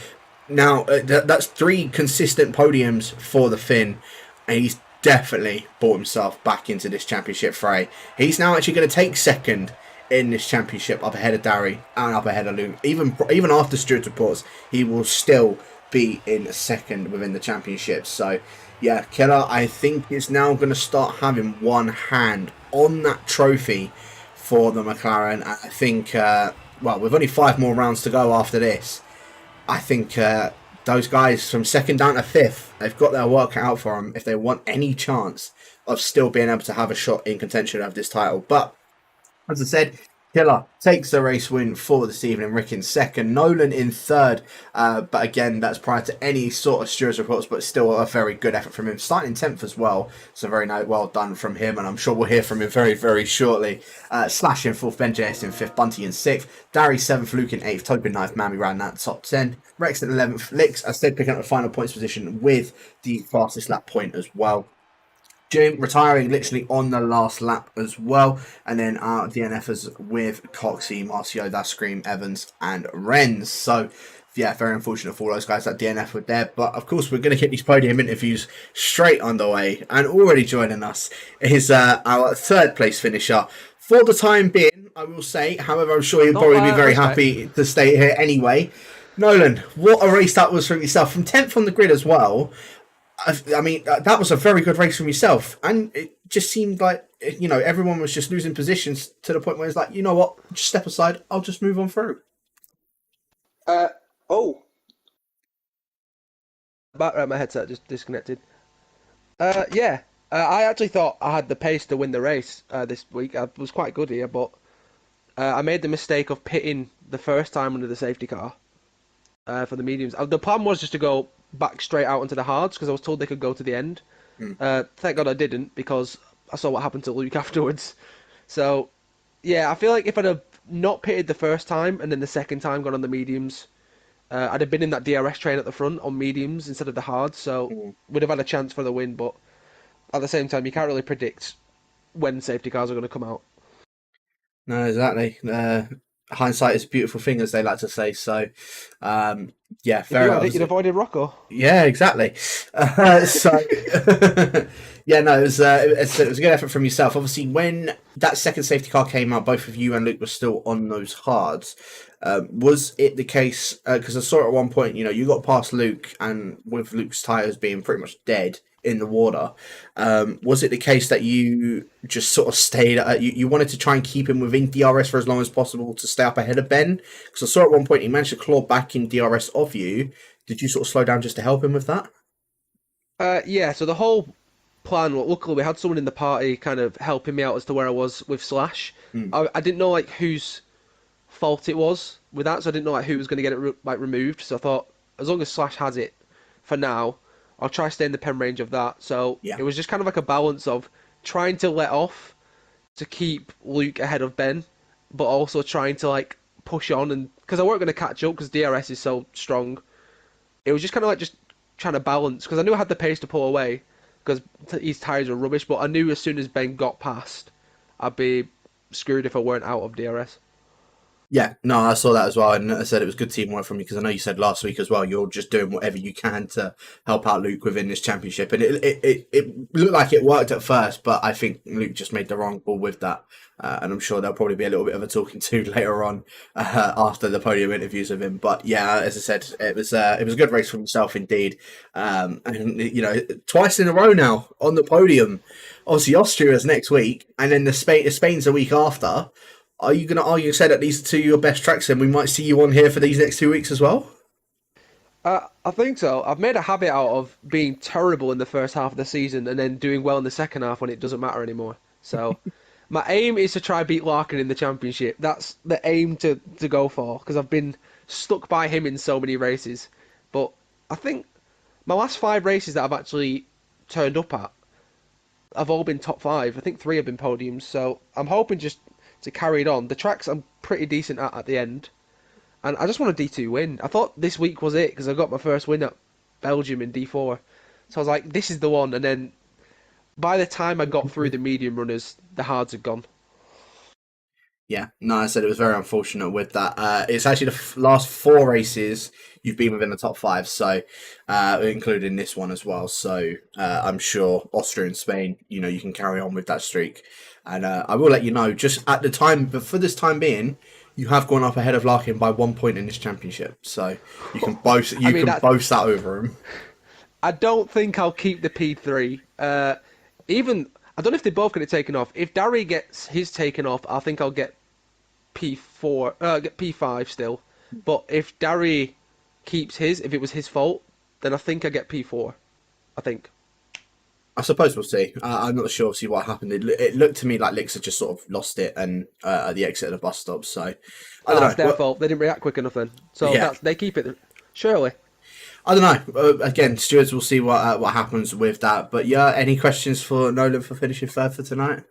Now, that's 3 consistent podiums for the Finn, and he's definitely brought himself back into this championship fray. He's now actually going to take 2nd in this championship, up ahead of Darry and up ahead of Luke. Even after Stewart's reports, he will still be in 2nd within the championship. So, yeah, Killer, I think, is now going to start having one hand on that trophy for the McLaren. I think, well, with only 5 more rounds to go after this, I think those guys from 2nd down to 5th, they've got their work cut out for them if they want any chance of still being able to have a shot in contention of this title. But, as I said, Killer takes the race win for this evening. Rick in 2nd, Nolan in 3rd. But again, that's prior to any sort of stewards reports, but still a very good effort from him. Starting in 10th as well. So very well done from him, and I'm sure we'll hear from him very, very shortly. Slash in 4th, Ben JS in 5th, Bunty in 6th, Darry 7th, Luke in 8th, Topin 9th, Mammy ran that top 10. Rex in 11th, Licks, as said, picking up the final points position with the fastest lap point as well. Jim retiring literally on the last lap as well, and then our DNFers with Coxie, Marcio, Dascream, Evans, and Renz. So, yeah, very unfortunate for all those guys that DNF were there. But of course, we're going to get these podium interviews straight underway, and already joining us is our 3rd place finisher for the time being. I will say, however, I'm sure he'll probably be very happy to stay here anyway. Nolan, what a race that was from yourself, from 10th on the grid as well. I mean, that was a very good race from yourself, and it just seemed like, you know, everyone was just losing positions to the point where it's like, you know what, just step aside, I'll just move on through. My headset just disconnected. I actually thought I had the pace to win the race this week. I was quite good here, but I made the mistake of pitting the first time under the safety car for the mediums. The plan was just to go back straight out into the hards because I was told they could go to the end. Mm. Thank God I didn't because I saw what happened to Luke afterwards. So, yeah, I feel like if I'd have not pitted the first time and then the second time gone on the mediums, I'd have been in that DRS train at the front on mediums instead of the hards, so Mm. would have had a chance for the win. But at the same time, you can't really predict when safety cars are going to come out. No, exactly. Hindsight is a beautiful thing, as they like to say. So, yeah, If you fair had it, enough. you'd avoided Rocco. Yeah, exactly. So, yeah, no, it was a good effort from yourself. Obviously, when that second safety car came out, both of you and Luke were still on those hards. Was it the case? Because I saw at one point, you got past Luke, and with Luke's tires being pretty much dead in the water, was it the case that you just sort of stayed? You wanted to try and keep him within DRS for as long as possible to stay up ahead of Ben? Because I saw at one point he managed to claw back in DRS of you. Did you sort of slow down just to help him with that? Yeah, so the whole plan, well, luckily we had someone in the party kind of helping me out as to where I was with Slash. Mm. I didn't know like whose fault it was with that, so I didn't know like who was going to get it removed. So I thought as long as Slash has it for now, I'll try to stay in the pen range of that. So Yeah. it was just kind of like a balance of trying to let off to keep Luke ahead of Ben, but also trying to like push on and because I weren't going to catch up because DRS is so strong. It was just kind of like just trying to balance because I knew I had the pace to pull away because his tires were rubbish, but I knew as soon as Ben got past, I'd be screwed if I weren't out of DRS. Yeah, no, I saw that as well, and I said it was good teamwork from you because I know you said last week as well you're just doing whatever you can to help out Luke within this championship, and it looked like it worked at first, but I think Luke just made the wrong call with that, and I'm sure there'll probably be a little bit of a talking to later on after the podium interviews with him. But yeah, as I said, it was a good race for himself indeed, and twice in a row now on the podium. Obviously, Austria's next week, and then Spain's the week after. Are you going to argue, say that these are two of your best tracks, and we might see you on here for these next 2 weeks as well? I think so. I've made a habit out of being terrible in the first half of the season and then doing well in the second half when it doesn't matter anymore. So my aim is to try beat Larkin in the championship. That's the aim to go for because I've been stuck by him in so many races. But I think my last 5 races that I've actually turned up at have all been top 5. I think 3 have been podiums. So I'm hoping just to carry it on. The tracks I'm pretty decent at the end. And I just want a D2 win. I thought this week was it because I got my first win at Belgium in D4. So I was like, this is the one. And then by the time I got through the medium runners, the hards had gone. Yeah, no, I said it was very unfortunate with that. It's actually the last 4 races you've been within the top 5, so including this one as well. So I'm sure Austria and Spain, you can carry on with that streak. And I will let you know, just at the time, but for this time being, you have gone up ahead of Larkin by 1 point in this championship. So you can boast, boast that over him. I don't think I'll keep the P3. Even I don't know if they're both going to taken off. If Darry gets his taken off, I think I'll get P4, get P5 still. But if Darry keeps his, if it was his fault, then I think I get P4. I think. I suppose we'll see. I'm not sure. See what happened. It looked to me like Licks had just sort of lost it and at the exit of the bus stop. So I don't know. That's their fault. They didn't react quick enough then. So Yeah. they keep it. Surely. I don't know. Again, stewards will see what happens with that. But yeah, any questions for Nolan for finishing third for tonight?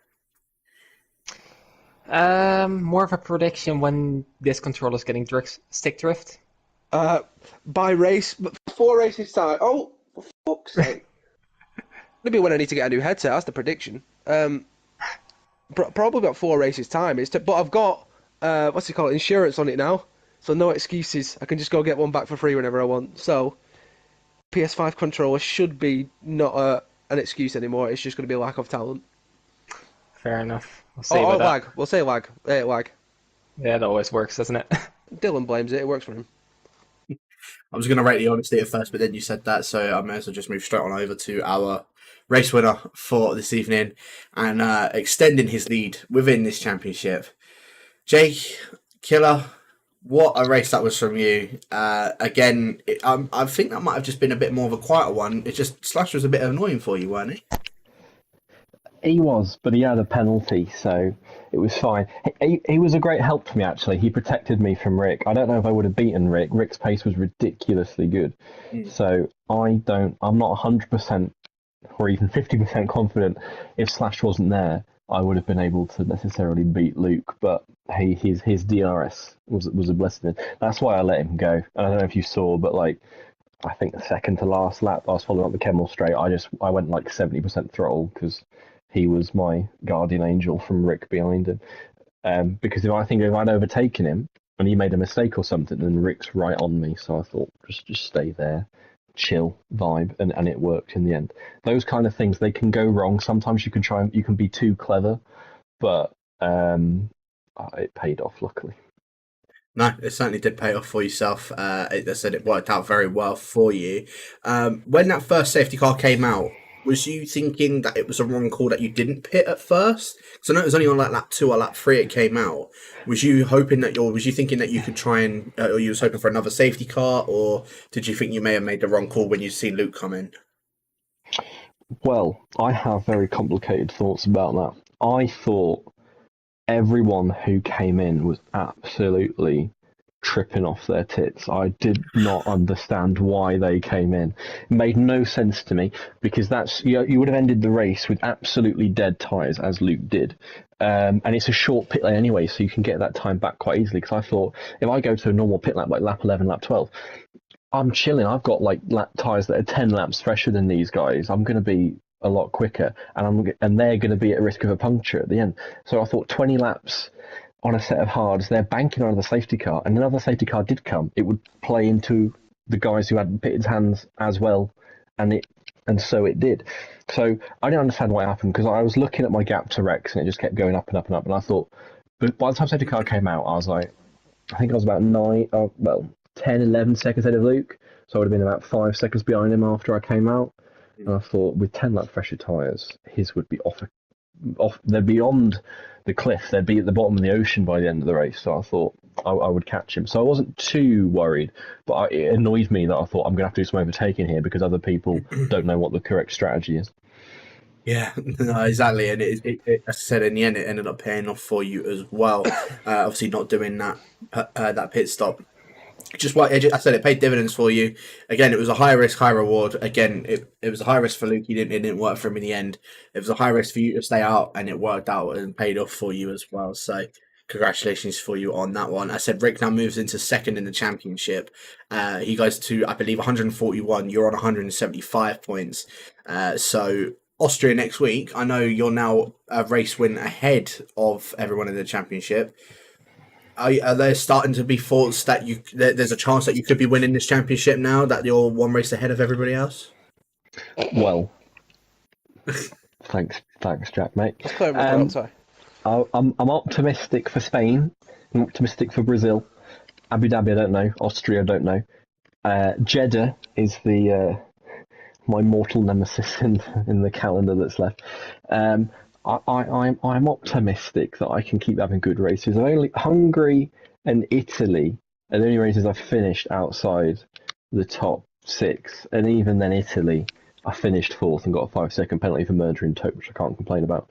More of a prediction when this controller's getting stick drift. By race, but 4 races time. Oh, for fuck's sake! Maybe when I need to get a new headset. That's the prediction. Probably about 4 races time. But I've got what's it called? Insurance on it now, so no excuses. I can just go get one back for free whenever I want. So PS5 controller should be not an excuse anymore. It's just going to be a lack of talent. Fair enough. We'll see Or about lag. that. We'll say lag. Lag. Yeah, that always works, doesn't it? Dylan blames it. It works for him. I was going to rate the honesty at first, but then you said that, so I may as well just move straight on over to our race winner for this evening and extending his lead within this championship. Jake, Killer, what a race that was from you. Again, I think that might have just been a bit more of a quieter one. It just Slash was a bit annoying for you, weren't he? He was, but he had a penalty, so it was fine. He was a great help for me, actually. He protected me from Rick. I don't know if I would have beaten Rick. Rick's pace was ridiculously good. So I'm not 100% or even 50% confident if Slash wasn't there, I would have been able to necessarily beat Luke, but his DRS was a blessing. That's why I let him go. And I don't know if you saw, but like I think the second to last lap, I was following up the Kemmel straight. I went like 70% throttle because he was my guardian angel from Rick behind him. Because if I'd overtaken him and he made a mistake or something, then Rick's right on me. So I thought just stay there, chill vibe, and it worked in the end. Those kind of things, they can go wrong. Sometimes you can be too clever, but it paid off luckily. No, it certainly did pay off for yourself. As I said, it worked out very well for you. When that first safety car came out, was you thinking that it was a wrong call that you didn't pit at first? Because I know it was only on like lap 2 or lap 3 it came out. Was you thinking that you could try and, or you was hoping for another safety car, or did you think you may have made the wrong call when you see Luke come in? Well, I have very complicated thoughts about that. I thought everyone who came in was absolutely tripping off their tits. I did not understand why they came in. It made no sense to me because you would have ended the race with absolutely dead tyres as Luke did. And it's a short pit lane anyway, so you can get that time back quite easily. Because I thought if I go to a normal pit lap like lap 11, lap 12, I'm chilling. I've got like lap tyres that are 10 laps fresher than these guys. I'm going to be a lot quicker, and they're going to be at risk of a puncture at the end. So I thought 20 laps on a set of hards, they're banking on the safety car, and another safety car did come. It would play into the guys who had pitted hands as well, and so it did. So I didn't understand what happened because I was looking at my gap to Rex, and it just kept going up and up and up. And I thought, but by the time safety car came out, I was like, I think I was about 10, 11 seconds ahead of Luke, so I would have been about 5 seconds behind him after I came out. And I thought, with 10 lap fresher tyres, his would be off. They're beyond the cliff. They'd be at the bottom of the ocean by the end of the race. So I thought I would catch him. So I wasn't too worried, but it annoyed me that I thought I'm going to have to do some overtaking here because other people don't know what the correct strategy is. Yeah, no, exactly, and as I said, in the end, it ended up paying off for you as well. Obviously, not doing that pit stop. Just what I said, it paid dividends for you. Again, it was a high risk, high reward. Again, it was a high risk for Luke. It didn't work for him in the end. It was a high risk for you to stay out, and it worked out and paid off for you as well. So, congratulations for you on that one. I said Rick now moves into second in the championship. He goes to, I believe, 141. You're on 175 points. So Austria next week. I know you're now a race win ahead of everyone in the championship. Are there starting to be thoughts that there's a chance that you could be winning this championship now that you're one race ahead of everybody else? Well, thanks, Jack, mate. Let's clear my throat, sorry. I'm optimistic for Spain. I'm optimistic for Brazil. Abu Dhabi, I don't know. Austria, I don't know. Jeddah is my mortal nemesis in the calendar that's left. I'm optimistic that I can keep having good races. Only Hungary and Italy are the only races I've finished outside the top 6, and even then Italy, I finished 4th and got a 5-second penalty for murder in tow, which I can't complain about.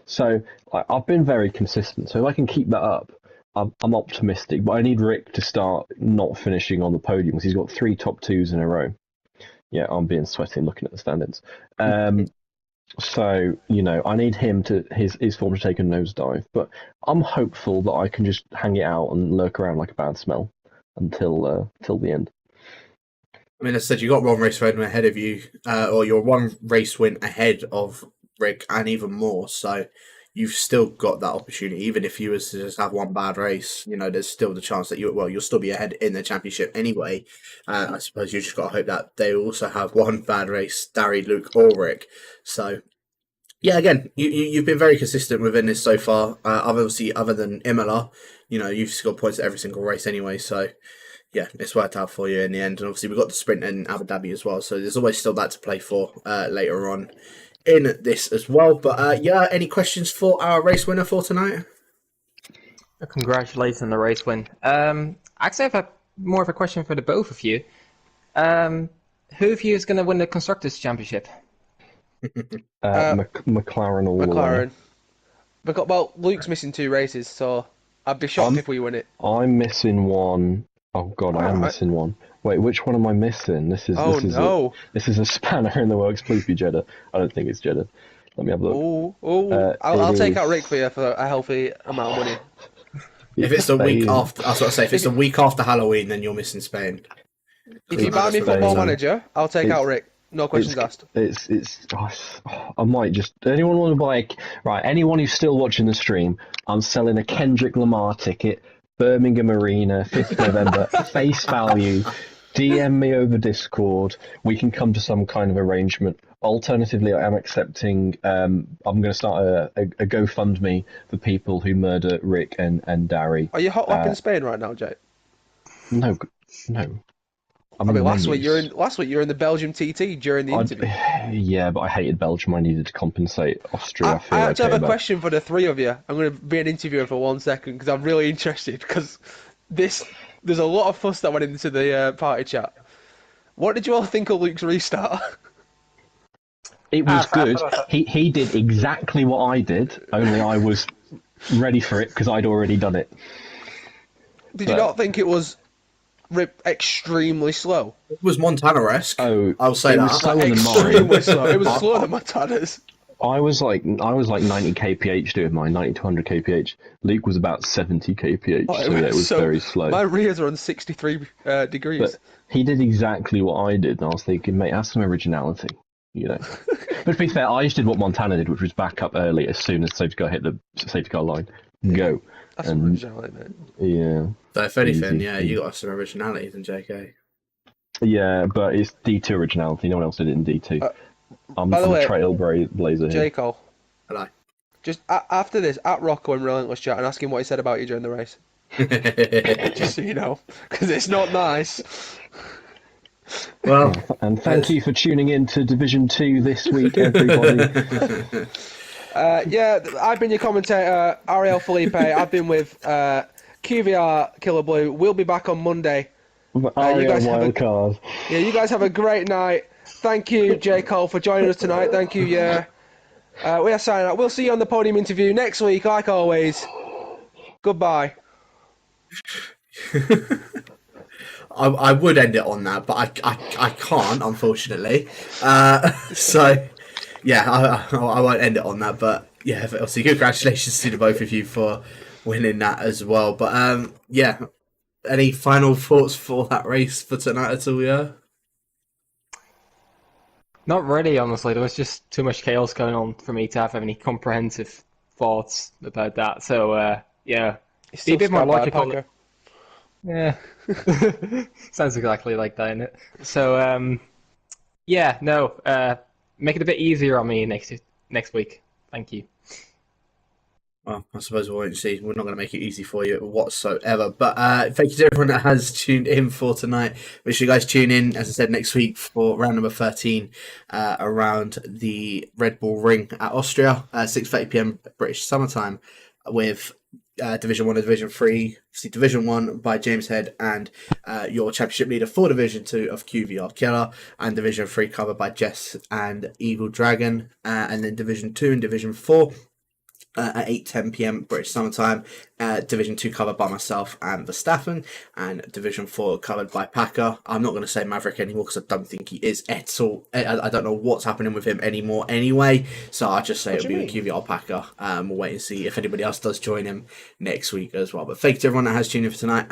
So I've been very consistent. So if I can keep that up, I'm optimistic. But I need Rick to start not finishing on the podium because he's got 3 top 2s in a row. Yeah, I'm being sweaty looking at the standings. So, I need him to his form to take a nosedive, but I'm hopeful that I can just hang it out and lurk around like a bad smell until the end. I mean, as I said, you got one race win ahead of you, or you're one race win ahead of Rick, and even more. So you've still got that opportunity, even if you was to just have one bad race. There's still the chance that you'll still be ahead in the championship anyway. I suppose you just got to hope that they also have one bad race, Darry, Luke, or Rick. So, yeah, again, you've been very consistent within this so far. Obviously, other than Imola, you've scored points at every single race anyway. So, yeah, it's worked out for you in the end. And obviously, we've got the sprint in Abu Dhabi as well. So there's always still that to play for later on in this as well. But any questions for our race winner for tonight? Congratulations on the race win. Actually, I have more of a question for the both of you. Who of you is going to win the Constructors' Championship? McLaren all the way. McLaren. Well, Luke's missing 2 races, so I'd be shocked if we win it. I'm missing one. Oh God, I am Alright. missing one. Wait, which one am I missing? This is a spanner in the works. Please be Jeddah. I don't think it's Jeddah. Let me have a look. I'll take out is- Rick for you for a healthy amount of money. If it's the week Spain. after, I was about to say, if it's the week after Halloween, then you're missing Spain. If you buy me Spain. Football Manager, I'll take out Rick. No questions asked. I might just. Anyone want to buy? Right, anyone who's still watching the stream, I'm selling a Kendrick Lamar ticket, Birmingham Arena, 5th November, face value. DM me over Discord. We can come to some kind of arrangement. Alternatively, I am accepting. I'm going to start a GoFundMe for people who murder Rick and Darry. Are you hot lapping Spain right now, Jay? No. I mean, last week you were in the Belgium TT during the interview. Yeah, but I hated Belgium. I needed to compensate Austria. I actually have a question for the 3 of you. I'm going to be an interviewer for 1 second because I'm really interested because there's a lot of fuss that went into the party chat. What did you all think of Luke's restart? It was good. He did exactly what I did, only I was ready for it because I'd already done it. Did you not think it was extremely slow? It was Montana-esque. Oh, I'll say it that. was slower than Extremely mine. slow. It was slower than Montana's. I was like 90 kph doing mine, 90 to 100 kph. Luke was about 70 kph, so yeah, it was very slow. My rears are on 63 degrees. But he did exactly what I did, and I was thinking, mate, have some originality, you know. But to be fair, I just did what Montana did, which was back up early as soon as safety car hit the safety car line. Go. That's originality, mate. Yeah. So if anything, Easy. yeah, you got some originality than JK. Yeah, but it's D2 originality. No one else did it in D2. I'm by the way, Trailblazer here. J. Cole. Hello. Just after this, at Rocco and Relentless Chat and ask him what he said about you during the race. Just so you know, because it's not nice. Well, and thank you for tuning in to Division 2 this week, everybody. Yeah, I've been your commentator, Ariel Felipe. I've been with QVR Killer Blue. We'll be back on Monday. You guys Wildcard. Yeah, you guys have a great night. Thank you, J. Cole, for joining us tonight. Thank you, yeah. We are signing out. We'll see you on the podium interview next week, like always. Goodbye. I would end it on that, but I can't, unfortunately. So, yeah, I won't end it on that. But, yeah, obviously, congratulations to the both of you for winning that as well. But, yeah, any final thoughts for that race for tonight at all, yeah? Not really, honestly. There was just too much chaos going on for me to have any comprehensive thoughts about that. So, yeah, be a bit more logical. Yeah, sounds exactly like that, innit? So, yeah, no, make it a bit easier on me next week. Thank you. Well, I suppose we'll wait and see. We're not going to make it easy for you whatsoever. But thank you to everyone that has tuned in for tonight. Make sure you guys tune in, as I said, next week for round number 13 around the Red Bull Ring at Austria, 6:30 p.m. British summertime, with Division 1 and Division 3. See Division 1 by James Head and your championship leader for Division 2 of QVR Killer, and Division 3 covered by Jess and Eagle Dragon, and then Division 2 and Division 4 at 8:10 p.m. British summertime. Division 2 covered by myself and Verstappen, and Division 4 covered by Packer. I'm not going to say Maverick anymore because I don't think he is at all. I don't know what's happening with him anymore anyway, so I'll just say it'll be QVR Packer. We'll wait and see if anybody else does join him next week as well. But thank you to everyone that has tuned in for tonight.